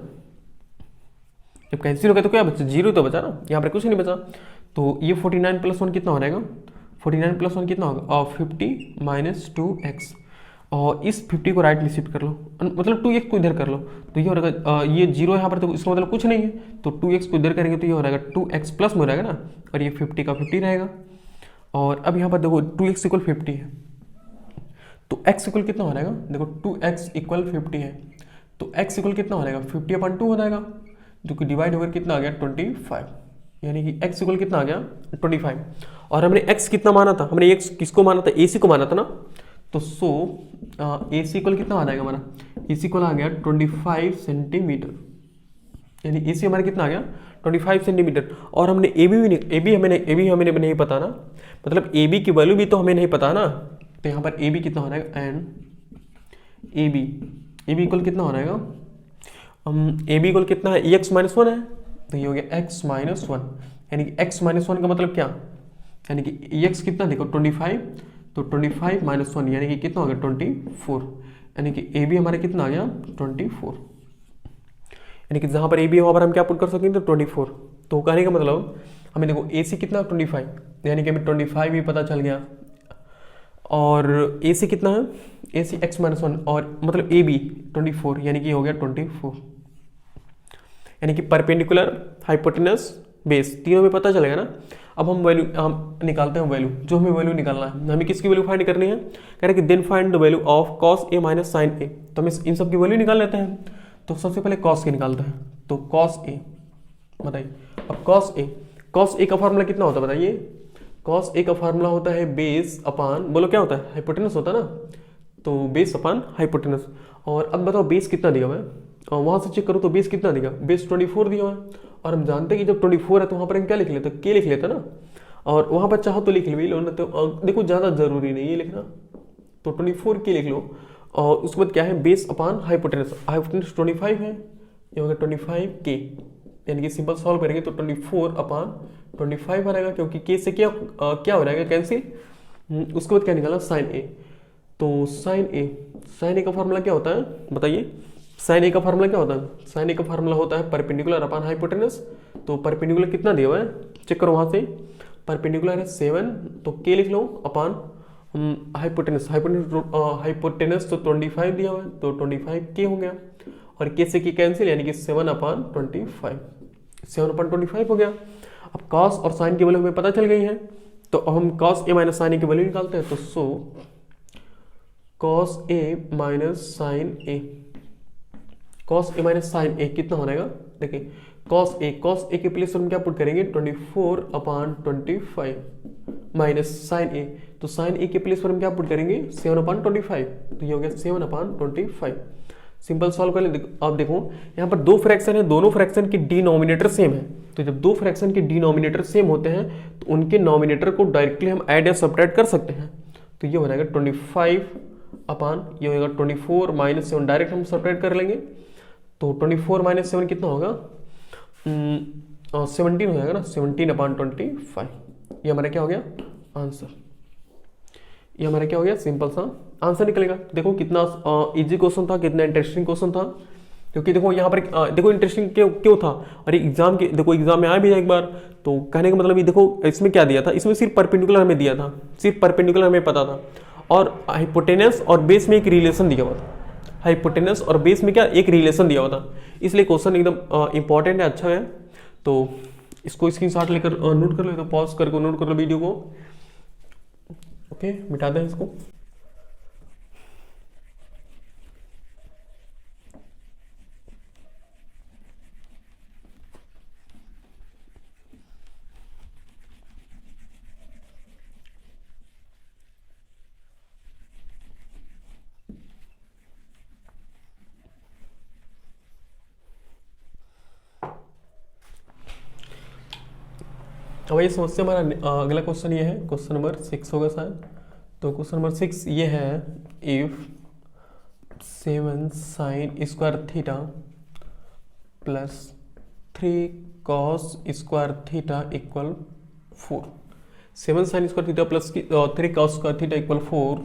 जब कैंसिल हो गया तो क्या बचा 0 तो बचा ना, यहाँ पर कुछ नहीं बचा। तो ये 49 प्लस 1 कितना हो जाएगा, 49 प्लस 1 कितना होगा 50 माइनस 2x, और इस 50 को राइट में शिफ्ट कर लो, मतलब 2x को इधर कर लो, तो ये हो जाएगा ये 0 यहाँ पर, तो इसका मतलब कुछ नहीं है, तो 2x को इधर करेंगे तो ये हो जाएगा 2x प्लस में हो जाएगा ना, और ये 50 का 50 रहेगा। और अब यहाँ पर देखो 2x इक्वल 50 है, तो x इक्वल कितना हो जाएगा, देखो 2x इक्वल 50 है, तो x इक्वल कितना हो जाएगा 50/2 हो जाएगा, जो कि डिवाइड होकर कितना आ गया 25, यानी कि x इक्वल कितना आ गया 25। और हमने x कितना माना था, हमने x किसको माना था, AC को माना था ना, तो सो AC इक्वल कितना आ जाएगा हमारा, AC इक्वल आ गया 25 सेंटीमीटर, यानी AC हमारा कितना आ गया 25 सेंटीमीटर। और हमने AB हमें नहीं पता ना, मतलब AB की वैल्यू भी तो हमें नहीं पता ना, तो यहाँ पर AB कितना हो जाएगा, एंड AB इक्वल कितना हो जाएगा, AB इक्वल कितना है x माइनस 1 है, तो ये हो गया x माइनस 1, यानी कि x माइनस 1 का मतलब क्या, यानी कि x कितना देखो 25, तो 25 माइनस 1 यानी कि कितना हो गया 24, यानी कि AB हमारा कितना आ गया 24, यानी कि जहाँ पर AB है वहाँ पर हम क्या पुट कर सकेंगे तो 24। तो कहने का मतलब हमें देखो AC कितना 25, यानी कि हमें 25 भी पता चल गया, और AC कितना है AC x माइनस 1, और मतलब AB 24, यानी कि हो गया 24, यानी कि परपेंडिकुलर हाइपोटेनस बेस तीनों में पता चलेगा ना। अब हम निकालते हैं वैल्यू, जो हमें वैल्यू निकालना है, हमें किसकी वैल्यू फाइंड करनी है, कह रहे हैं कि then find the value of cos a माइनस sin a, तो हमें इन सब की वैल्यू निकाल लेते हैं। तो सबसे पहले cos की निकालते हैं, तो cos a बताइए, अब cos a का फार्मूला कितना होता है बताइए, cos a का फार्मूला होता है बेस अपान, बोलो क्या होता है हाइपोटेनस होता है ना, तो बेस अपान हाइपोटेनस। और अब बताओ बेस कितना दिया हुआ है, और वहां से चेक करो तो बेस कितना दिया, बेस 24 दिया हुआ है, और हम जानते हैं कि जब 24 है तो वहां पर हम क्या लिख लेते, के लिख लेते ना, और वहां पर चाहो तो लिख लो ना, तो देखो ज्यादा जरूरी नहीं है लिखना, तो 24 के लिख लो, और उसके बाद क्या है बेस अपान हाइपोटेनस 25 है, ये होगा 25 के, यानी कि सिंपल सॉल्व करेंगे तो 24/25 आ जाएगा, क्योंकि के से क्या हो जाएगा कैंसिल। उसके बाद क्या निकाला साइन ए, तो साइन ए का फार्मूला क्या होता है बताइए, साइन ए का फार्मूला क्या होता है, साइन ए का फार्मूला होता है परपेंडिकुलर अपान हाइपोटेनस। तो परपेंडिकुलर कितना दिया हुआ है चेक करो, वहां से परपेंडिकुलर है 7, तो के लिख लो अपान हाइपोटेनस तो 25 दिया हुआ है, तो 25 के हो गया, और के से के कैंसिल, यानी कि 7/25 7/25 हो गया। अब cos और साइन की वैल्यू हमें पता चल गई है, तो अब हम cos a माइनस साइन ए की वैल्यू निकालते हैं, तो सो cos a माइनस साइन ए कितना हो जाएगा, देखिए cos a के प्लेस हम क्या पुट करेंगे 24/25, माइनस साइन ए, तो साइन ए के प्लेस पर हम क्या पुट करेंगे 7/25, तो ये हो गया 7/25। सिंपल सॉल्व कर ले। आप देखो यहाँ पर दो फ्रैक्शन है, दोनों फ्रैक्शन के डिनोमिनेटर सेम है, तो जब दो फ्रैक्शन के डिनोमिनेटर सेम होते हैं तो उनके नोमिनेटर को डायरेक्टली हम ऐड या सब्ट्रैक्ट कर सकते हैं। तो ये हो जाएगा 25 अपान ये होगा 24 माइनस 7, डायरेक्ट हम सब्ट्रैक्ट कर लेंगे। तो 24 माइनस 7 कितना होगा 17 हो जाएगा ना, 17/25। ये हमारा क्या हो गया आंसर, ये हमारा क्या हो गया सिंपल सा आंसर निकलेगा। देखो कितना इजी क्वेश्चन था, कितना इंटरेस्टिंग क्वेश्चन था, क्योंकि देखो यहाँ पर देखो इंटरेस्टिंग क्यों था, अरे एग्जाम के देखो एग्जाम में आया भी एक बार, तो कहने का मतलब ये देखो इसमें क्या दिया था, इसमें सिर्फ परपेंडिकुलर हमें दिया था, सिर्फ परपेंडिकुलर हमें पता था, और हाइपोटेनस और बेस में एक रिलेशन दिया हुआ था, हाइपोटेनस और बेस में क्या एक रिलेशन दिया हुआ था, इसलिए क्वेश्चन एकदम इंपॉर्टेंट है, अच्छा है। तो इसको स्क्रीनशॉट लेकर नोट कर लो, तो पॉज करके नोट कर लो वीडियो को। ओके मिटा दें इसको। अब ये समस्या हमारा अगला क्वेश्चन ये है, क्वेश्चन नंबर 6 होगा शायद। तो क्वेश्चन नंबर 6 ये है, if 7 sine square theta plus 3 cos square theta equal 4, 7 sine square theta plus 3 cos square theta equal 4,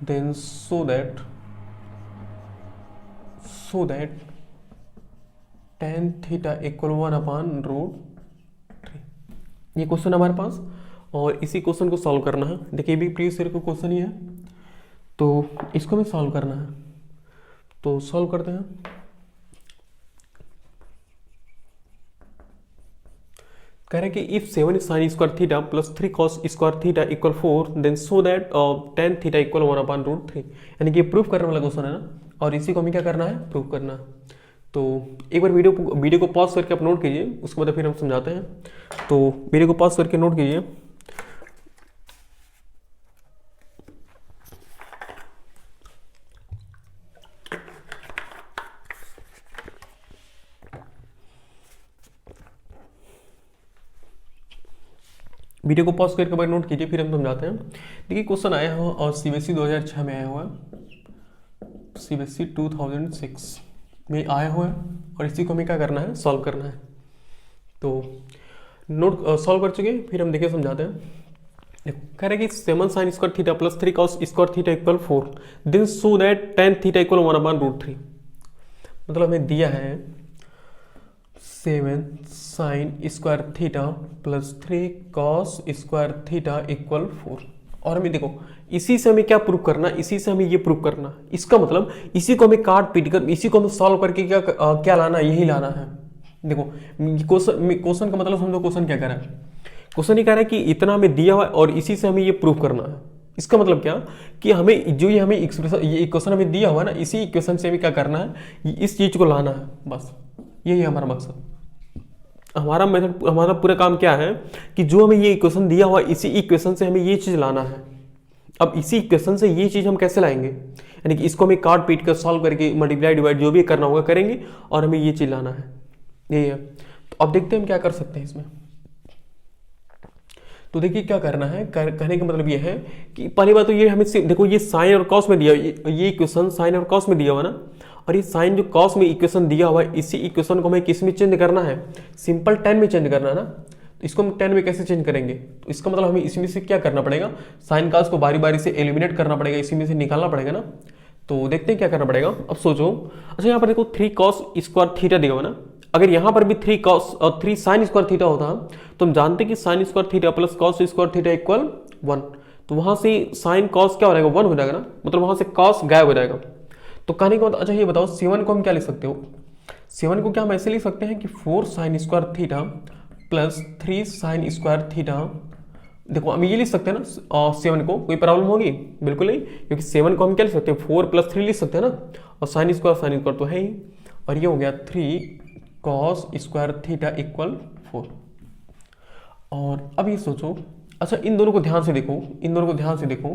then show that tan theta equal 1/√3। ये क्वेश्चन हमारे पास, और इसी क्वेश्चन को सॉल्व करना है। देखिए भी प्रीवियस ईयर का क्वेश्चन ही है, तो इसको हमें सॉल्व करना है, तो सॉल्व करते हैं। कह रहे हैं कि if 7 sine square theta plus 3 cos square theta equal 4, then show that tan theta equal 1/√3, यानी कि प्रूफ करने वाला क्वेश्चन है ना, और इसी को हमें क्या करना है, प्रूफ करना है। तो एक बार वीडियो को पॉज करके आप नोट कीजिए, उसके बाद फिर हम समझाते हैं। तो वीडियो को पॉज करके नोट कीजिए। वीडियो को पॉज करके नोट कीजिए, फिर हम समझाते हैं। देखिए क्वेश्चन आया हुआ और सीबीएसई 2006 में आया हुआ है, सीबीएसई 2006 में आया हुआ है, और इसी को हमें क्या करना है, सॉल्व करना है। तो नोट सॉल्व कर चुके, फिर हम देखिए समझाते हैं। कह रहे हैं कि 7 sine square theta plus 3 cos square theta equal 4, then show that tan theta equal 1/√3। मतलब हमें दिया है 7 sine square theta plus 3 cos square theta equal 4, और हमें देखो इसी से हमें क्या प्रूव करना, इसी से हमें ये प्रूव करना, इसका मतलब इसी को हमें काट पीट कर इसी को हमें सॉल्व करके क्या लाना, यही लाना है। देखो क्वेश्चन का मतलब समझो, क्वेश्चन क्या कह रहा है, क्वेश्चन ये कह रहा है कि इतना हमें दिया हुआ है और इसी से हमें ये प्रूव करना है। इसका मतलब क्या कि हमें जो ये हमें एक्सप्रेशन, ये इक्वेशन हमें दिया हुआ है ना, इसी इक्वेशन से हमें क्या करना है, इस चीज को लाना है, बस यही है हमारा मकसद। हमारा मेथड, हमारा पूरा काम क्या है कि जो हमें ये इक्वेशन दिया हुआ, इसी इक्वेशन से हमें ये चीज लाना है। अब इसी इक्वेशन से ये चीज हम कैसे लाएंगे, यानी कि इसको हमें काट पीट कर सॉल्व करके मल्टीप्लाई डिवाइड जो भी करना होगा करेंगे, और हमें ये चीज लाना है, यही है। तो अब देखते हैं हम क्या कर सकते हैं इसमें। तो देखिए क्या करना है, कहने का मतलब ये है कि पहली बात तो ये हमें देखो ये साइन और कॉस में दिया, ये इक्वेशन साइन और कॉस में दिया हुआ ना, और ये साइन जो कॉस में इक्वेशन दिया हुआ है, इसी इक्वेशन को हमें किस में चेंज करना है, सिंपल tan में चेंज करना है ना। तो इसको हम tan में कैसे चेंज करेंगे, तो इसका मतलब हमें इसमें से क्या करना पड़ेगा, साइन कॉस को बारी बारी से एलिमिनेट करना पड़ेगा, इसी में से निकालना पड़ेगा ना। तो देखते हैं क्या करना पड़ेगा। अब सोचो, अच्छा यहाँ पर देखो 3 कॉस स्क्वायर थीटा दिया हुआ ना, अगर यहाँ पर भी 3 कॉस और 3 साइन स्क्वायर थीटा होता तो हम जानते कि sign square theta plus cos square theta equal 1, तो वहां से साइन कॉस क्या हो जाएगा, 1 हो जाएगा ना, मतलब वहां से कॉस गायब हो जाएगा। तो कहने के बाद अच्छा ये बताओ 7 को हम क्या लिख सकते हो, 7 को क्या हम ऐसे लिख सकते हैं कि 4 sign square theta plus 3 sign square theta. देखो हम ये लिख सकते हैं ना 7 को, कोई प्रॉब्लम होगी, बिल्कुल नहीं, क्योंकि 7 को हम क्या लिख सकते हैं, 4 + 3 लिख सकते हैं ना, और साइन स्क्वायर तो है ही, और ये हो गया 3 कॉस स्क्वायर थीटा इक्वल 4। और अब ये सोचो, अच्छा इन दोनों को ध्यान से देखो, इन दोनों को ध्यान से देखो,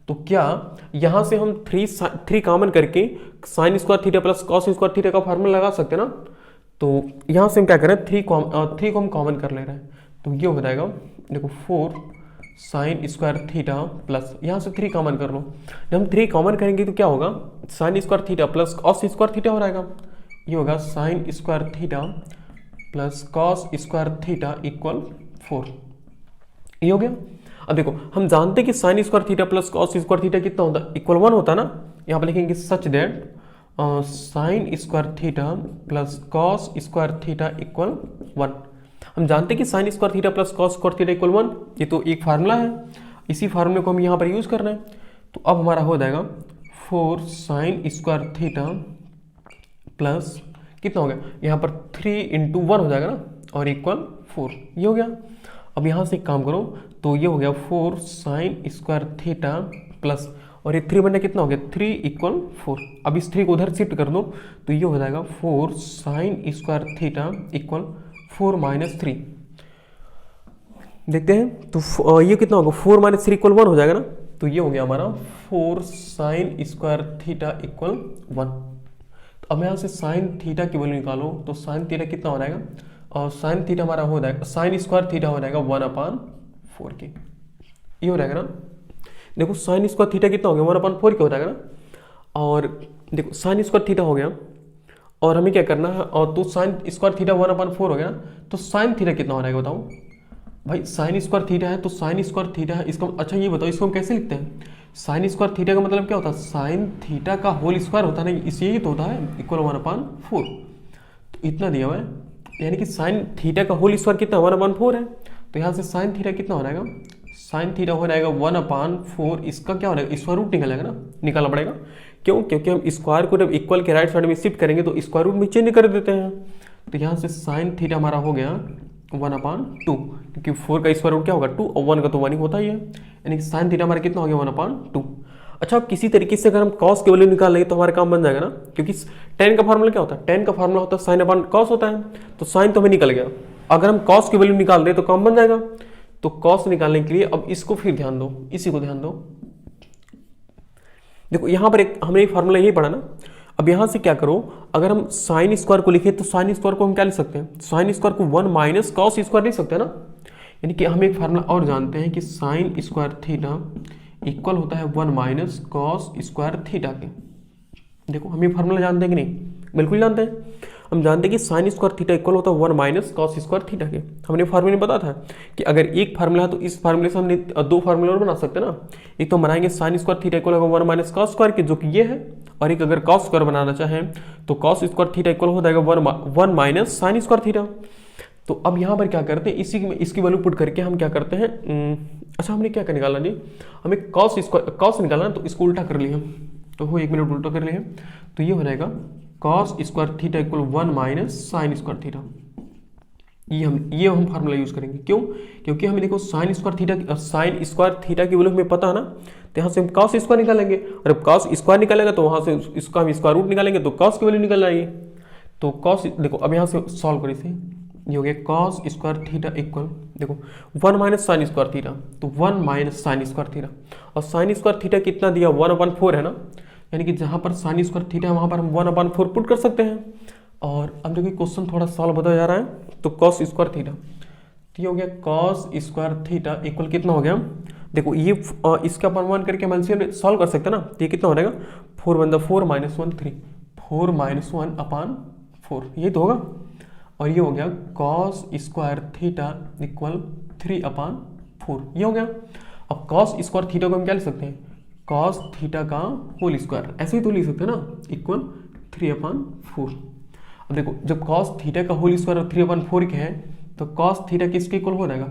तो क्या यहाँ से हम थ्री कॉमन करके sign square theta plus cos square theta का फार्मूला लगा सकते हैं ना। तो यहाँ से हम क्या कर रहे हैं, थ्री को हम कॉमन कर ले रहे हैं, तो ये हो जाएगा देखो 4 साइन स्क्वायर थीटा प्लस, यहाँ से 3 कॉमन कर लो। जब हम 3 कॉमन करेंगे तो क्या होगा, sign square theta plus cos square theta हो जाएगा। ये होगा sign square theta plus cos square theta equal 4। ये हो गया। अब देखो हम जानते हैं कि sign square theta plus cos square theta कितना होता है, इक्वल 1 होता है ना। यहाँ पर लिखेंगे such that sine square theta plus cos square theta equal 1। हम जानते हैं कि sign square theta plus cos square theta equal 1, ये तो एक फार्मूला है, इसी फार्मूले को हम यहाँ पर यूज कर रहे हैं। तो अब हमारा हो जाएगा 4 साइन स्क्वायर थीटा प्लस कितना हो गया, यहाँ पर 3 इंटू 1 हो जाएगा ना, और इक्वल 4। ये हो गया। अब यहाँ से एक काम करो, तो ये हो गया 4 साइन स्क्वायर थीटा प्लस, और ये 3 बनने कितना हो गया 3 इक्वल 4। अब इस 3 को उधर शिफ्ट कर दो, तो ये हो जाएगा 4 sign square theta equal 4 minus 3। देखते हैं तो ये कितना होगा 4 माइनस 3 इक्वल 1 हो जाएगा ना। तो ये हो गया हमारा 4 साइन स्क्वायर थीटा इक्वल 1। तो अब यहाँ से साइन थीटा की वैल्यू निकालो, तो साइन थीटा कितना हो जाएगा, और साइन थीटा हमारा हो जाएगा, साइन स्क्वायर थीटा हो जाएगा 1/4 की। ये हो जाएगा ना। देखो साइन स्क्वायर थीटा कितना हो गया 1/4 की हो जाएगा ना। और देखो साइन स्क्वायर थीटा हो गया, और हमें क्या करना है, और तो साइन स्क्वायर थीटा 1/4 हो गया, तो साइन थीटा कितना हो जाएगा बताओ भाई। साइन स्क्वायर थीटा है तो साइन स्क्वायर थीटा है, इसका अच्छा ये बताओ इसको हम कैसे लिखते हैं। साइन स्क्वायर थीटा का मतलब क्या होता है, साइन थीटा का होल स्क्वायर होता है ना, इसी ही तो होता है इक्वल 1/4। तो इतना दिया हुआ है, यानी कि साइन थीटा का होल स्क्वायर कितना 1/4 है। तो यहाँ से साइन थीटा कितना हो जाएगा, साइन थीटा हो जाएगा 1/4, इसका क्या हो जाएगा स्क्वायर रूट निकलेगा ना, निकालना पड़ेगा। क्यों, क्योंकि हम स्क्वायर को जब इक्वल के राइट साइड में शिफ्ट करेंगे तो स्क्वायर रूट में चेंज कर देते हैं। तो यहाँ से साइन थीटा हमारा हो गया 1/2, क्योंकि 4 का स्क्वायर रूट क्या होगा 2, और 1 का तो 1 ही होता ही है, यानी कि साइन थीटा हमारा कितना हो गया 1/2। अच्छा अब किसी तरीके से अगर हम कॉस की वैल्यू निकाल लेंगे तो हमारा काम बन जाएगा ना, क्योंकि tan का फार्मूला क्या होता है, tan का फार्मूला होता है साइन अपॉन कॉस होता है। तो साइन तो हमें निकल गया, अगर हम कॉस की वैल्यू निकाल दें तो काम बन जाएगा। तो कॉस निकालने के लिए अब इसको फिर ध्यान दो, इसी को ध्यान दो। देखो यहाँ पर हमने एक फार्मूला यही पढ़ा ना। अब यहाँ से क्या करो, अगर हम साइन स्क्वायर को लिखे तो साइन स्क्वायर को हम क्या लिख सकते हैं, साइन स्क्वायर को 1 माइनस कॉस स्क्वायर लिख सकते हैं ना। यानी कि हम एक फार्मूला और जानते हैं कि साइन स्क्वायर थीटा इक्वल होता है 1 माइनस कॉस स्क्वायर थीटा के। देखो हम ये फार्मूला जानते हैं कि नहीं, बिल्कुल जानते हैं। हम जानते हैं कि साइन स्क्वायर थीटा इक्वल होता है 1 माइनस कॉस स्क्वायर थीटा के। हमने फार्मूले में बताया था कि अगर एक फार्मूला है तो इस फार्मूले से हमने 2 फार्मूले और बना सकते हैं ना। एक तो हम बनाएंगे साइन स्क्वायर थीटा इक्वल होगा 1 माइनस कॉस स्क्वायर के, जो कि ये है, और एक अगर कॉस स्क्वायर बनाना चाहें तो कॉस स्क्वायर थीटा इक्वल हो जाएगा 1 माइनस साइन स्क्वायर थीटा। तो अब यहाँ पर क्या करते हैं, इसकी वैल्यू पुट करके हम क्या करते हैं, अच्छा हमने क्या निकालना जी, हमें कॉस निकालना, तो इसको उल्टा कर लिया, तो वो 1 मिनट उल्टा कर लिए। तो ये हो जाएगा cos square theta equal 1 minus sign square theta. ये हम फार्मूला यूज करेंगे। क्यों, क्योंकि हमें देखो साइन स्क्वायर थीटा की वैल्यू हमें पता है ना, तो यहाँ से हम कॉस स्क्वायर निकालेंगे, और अब कॉस स्क्वायर निकालेगा तो वहाँ से इसका हम स्क्वायर रूट निकालेंगे, तो कॉस की वैल्यू निकल आएगी। तो कॉस देखो अब यहाँ से सॉल्व करें इसे, ये हो गया कॉस स्क्वायर थीटा इक्वल देखो 1 माइनस साइन स्क्वायर थीटा, तो 1 माइनस साइन स्क्वायर थीटा, और साइन स्क्वायर थीटा कितना दिया 1/4 है ना, यानी कि जहाँ पर साइन स्क्वायर थीटा है वहाँ पर हम 1/4 पुट कर सकते हैं। और अब देखिए क्वेश्चन थोड़ा सॉल्व होता जा रहा है, तो कॉस स्क्वायर थीटा, तो ये हो गया कॉस स्क्वायर थीटा इक्वल कितना हो गया, देखो ये इसका अपन 1 करके हम एलसीएम सॉल्व कर सकते हैं ना। तो ये कितना हो जाएगा 4 1 4 माइनस 1 3, 4 माइनस 1/4, ये तो होगा। और ये हो गया कॉस स्क्वायर थीटा इक्वल 3/4, ये हो गया। अब कॉस स्क्वायर थीटा को हम क्या लिख सकते हैं, कॉस थीटा का होल स्क्वायर, ऐसे ही तो लिख सकते हैं ना, इक्वल 3/4। अब देखो जब कॉस थीटा का होल स्क्वायर 3/4 के है, तो कॉस थीटा किसके इक्वल हो जाएगा,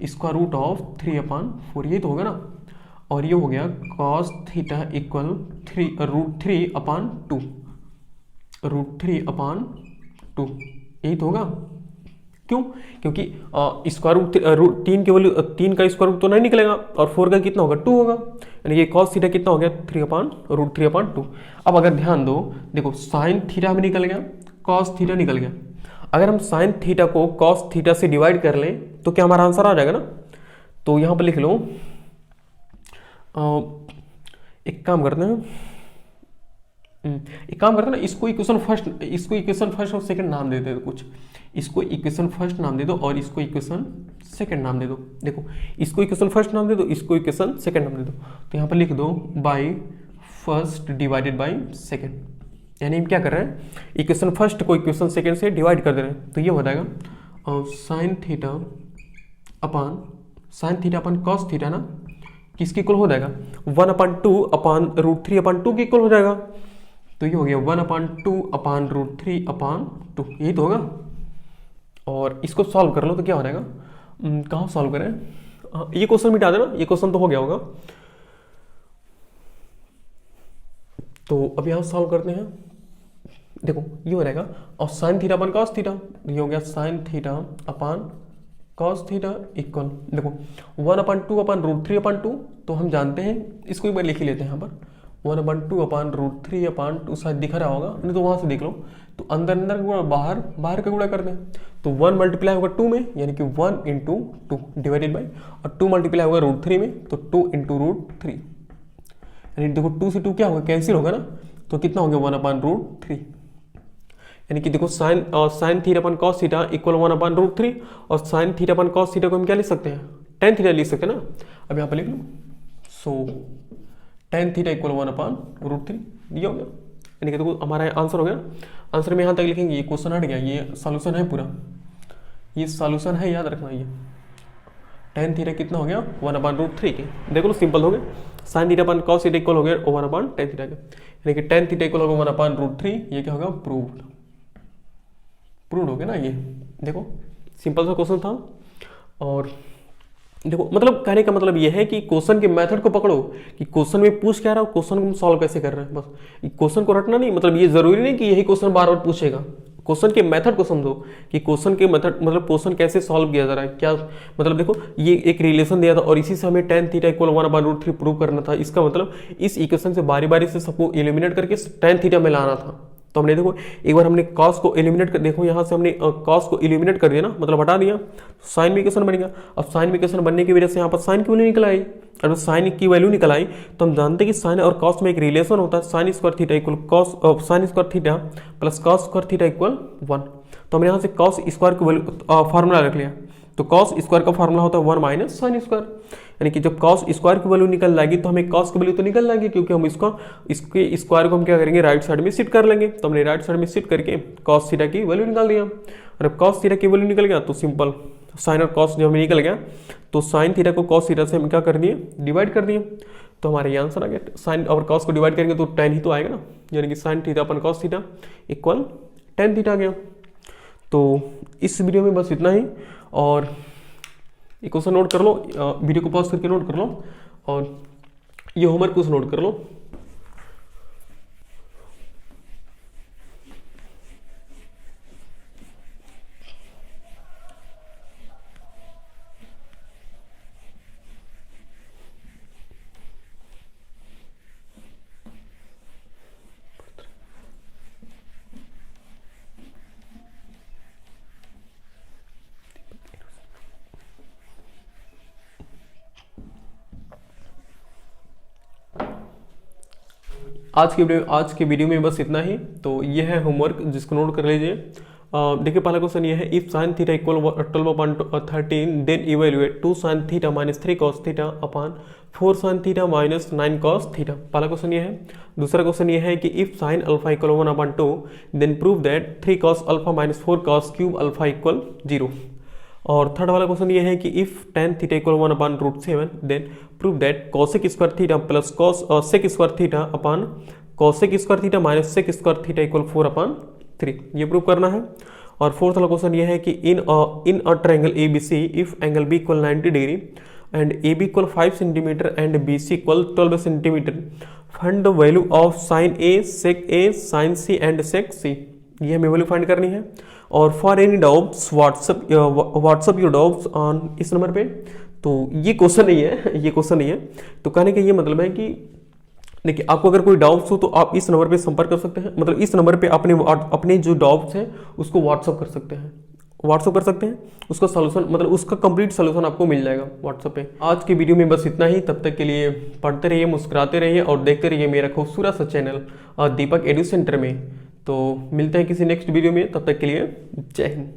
स्क्वायर रूट ऑफ 3/4, ये तो होगा ना। और ये हो गया कॉस थीटा इक्वल रूट 3/2, यही तो होगा। क्यों, क्योंकि स्क्वायर रूट 3 के वैल्यू 3 का स्क्वायर रूट तो नहीं निकलेगा, और 4 का कितना होगा 2 होगा, यानी कि कॉस थीटा कितना हो गया 3/2। अब अगर ध्यान दो, देखो साइन थीटा में निकल गया, कॉस थीटा निकल गया। अगर हम साइन थीटा को कॉस थीटा से डिवाइड कर लें तो क्या हमारा आंसर आ जाएगा ना। तो यहाँ पर लिख लो, एक काम करते हैं, ना, इसको इक्वेशन फर्स्ट और सेकंड नाम दे दो कुछ। इसको इक्वेशन फर्स्ट नाम दे दो और इसको इक्वेशन सेकंड नाम दे दो। देखो, इसको इक्वेशन फर्स्ट नाम दे दो, इसको इक्वेशन सेकंड नाम दे दो। तो यहाँ पर लिख दो by first divided by second, यानी हम क्या कर रहे हैं, इक्वेशन फर्स्ट को इक्वेशन सेकंड से डिवाइड कर दे रहे हैं। तो ये हो जाएगा साइन थीटा अपन कॉस थीटा ना, किसके इक्वल हो जाएगा, 1/2 अपान √3/2 के इक्वल हो जाएगा। तो ये हो गया 1/2 अपान √3/2, यही तो होगा। और इसको सॉल्व कर लो तो क्या हो जाएगा, कहाँ सॉल्व करें, ये क्वेश्चन मिटा देना, ये क्वेश्चन तो हो गया होगा। तो अब यहाँ सॉल्व करते हैं। देखो ये हो जाएगा, और साइन थीटा अपन कॉस थीटा, ये हो गया साइन थीटा अपन कॉस थीटा इक्वल, देखो 1/2 अपन √3/2, तो हम जानते हैं, इसको एक बार लिख ही लेते हैं यहाँ पर, 1/2 अपन √3/2, शायद दिख रहा होगा, नहीं तो वहाँ से देख लो। तो अंदर का गुणा, बाहर का गुणा कर दें, तो 1 मल्टीप्लाई होगा 2 में, यानी कि 1 × 2 डिवाइडेड बाई, और 2 मल्टीप्लाई होगा √3 में, तो 2 × √3, यानी देखो 2 से 2 क्या होगा, कैंसिल होगा ना, तो कितना हो गया 1/√3, यानी कि देखो साइन थीटा अपन कॉस थीटा इक्वल 1/√3, और साइन थीटा अपन कॉस थीटा को हम क्या लिख सकते हैं, tan थीटा लिख सकते हैं ना। अब यहाँ पर लिख लो, सो tan थीटा इक्वल 1/√3, ये हो गया, यानी कि देखो हमारा आंसर हो गया। आंसर में यहाँ तक लिखेंगे, ये क्वेश्चन हट गया, ये सॉल्यूशन है पूरा, ये सॉल्यूशन है, याद रखना। ये tan थीटा कितना हो गया 1/√3 के, देखो लो सिंपल हो गया, साइन थीटा अपन कॉस थीटा इक्वल हो गया 1/tan थीटा के, यानी कि tan थीटा इक्वल होगा 1/√3, ये क्या होगा, प्रूव्ड हो गया ना। ये देखो सिंपल सा क्वेश्चन था। और देखो मतलब कहने का मतलब ये है कि क्वेश्चन के मेथड को पकड़ो, कि क्वेश्चन में पूछ क्या रहा है, क्वेश्चन को हम सॉल्व कैसे कर रहे हैं, बस क्वेश्चन को रटना नहीं, मतलब ये जरूरी नहीं कि यही क्वेश्चन बार बार पूछेगा। क्वेश्चन के मेथड को समझो कि क्वेश्चन के मेथड मतलब क्वेश्चन कैसे सॉल्व किया जा रहा है, क्या मतलब देखो ये एक रिलेशन दिया था और इसी से हमें tan थीटा इक्वल 1/√3 प्रूव करना था। इसका मतलब इस इक्वेशन से बारी बारी से सबको एलिमिनेट करके tan थीटा में लाना था। तो हमने देखो एक बार हमने cos को एलिमिनेट कर, देखो यहाँ से हमने cos को एलिमिनेट कर दिया ना, मतलब हटा दिया, साइन में इक्वेशन बनेगा। अब साइन में इक्वेशन बनने की वजह से यहाँ पर साइन की वैल्यू निकल आई, और जब साइन की वैल्यू निकल आई तो हम जानते हैं कि साइन और cos में एक रिलेशन होता है, sign square theta equal cos sign square theta plus cos square theta equal 1। तो हमने यहाँ से cos स्क्वायर की वैल्यू फार्मूला रख लिया, तो cos स्क्वायर का फार्मूला होता है 1 माइनस साइन स्क्वायर, यानी कि जब cos स्क्वायर की वैल्यू निकल जाएगी तो हमें cos की वैल्यू तो निकल जाएगी, क्योंकि हम इसके स्क्वायर को हम क्या करेंगे, राइट साइड में शिफ्ट कर लेंगे। तो हमने राइट साइड में शिफ्ट करके cos थीटा की वैल्यू निकाल दिया, और अब cos थीटा की वैल्यू निकल गया तो सिंपल साइन और cos जब हमें निकल गया तो साइन थीटा को cos थीटा से हम क्या कर दिए, डिवाइड कर दिए। तो हमारा ये आंसर आ गया, साइन और cos को डिवाइड करेंगे तो tan ही तो आएगा ना, यानी कि साइन थीटा अपन cos theta equal tan theta आ गया। तो इस वीडियो में बस इतना ही, और ये क्वेश्चन नोट कर लो, वीडियो को पॉज करके नोट कर लो, और ये होमवर्क कुछ नोट कर लो। आज के वीडियो में बस इतना ही। तो ये है होमवर्क, जिसको नोट कर लीजिए। देखिए पहला क्वेश्चन ये है, if sine theta equal 12/13 then evaluate 2 sine theta minus 3 cos theta upon 4 sine theta minus 9 cos theta. पहला क्वेश्चन ये है। दूसरा क्वेश्चन ये है कि if sine alpha equal 1/2 then prove that 3 cos alpha minus 4 cos cube alpha equal 0। और third वाला question ये है कि if tan theta equal 1/√7 then prove that cosec square theta plus sec square theta upon cosec square theta minus sec square theta equal 4/3, ये prove करना है। और fourth वाला क्वेश्चन ये है कि in a triangle ABC if angle B equal 90 degree and AB equal 5 centimetre and BC equal 12 centimetre find the value of sine A sec A sin C and sec C, ये हमें value find करनी है। और for any doubts WhatsApp your doubts on इस number पे। तो ये question नहीं है, ये क्वेश्चन नहीं है। तो कहने का ये मतलब है कि देखिए आपको अगर कोई डाउट्स हो तो आप इस नंबर पे संपर्क कर सकते हैं, मतलब इस नंबर पे अपने जो डाउट्स हैं उसको व्हाट्सअप कर सकते हैं। व्हाट्सअप कर सकते हैं, उसका सलूशन मतलब उसका कंप्लीट सलूशन आपको मिल जाएगा व्हाट्सअप पे। आज की वीडियो में बस इतना ही। तब तक के लिए पढ़ते रहिए, मुस्कुराते रहिए और देखते रहिए मेरा खूबसूरत सा चैनल दीपक एडू सेंटर में। तो मिलते हैं किसी नेक्स्ट वीडियो में, तब तक के लिए जय हिंद।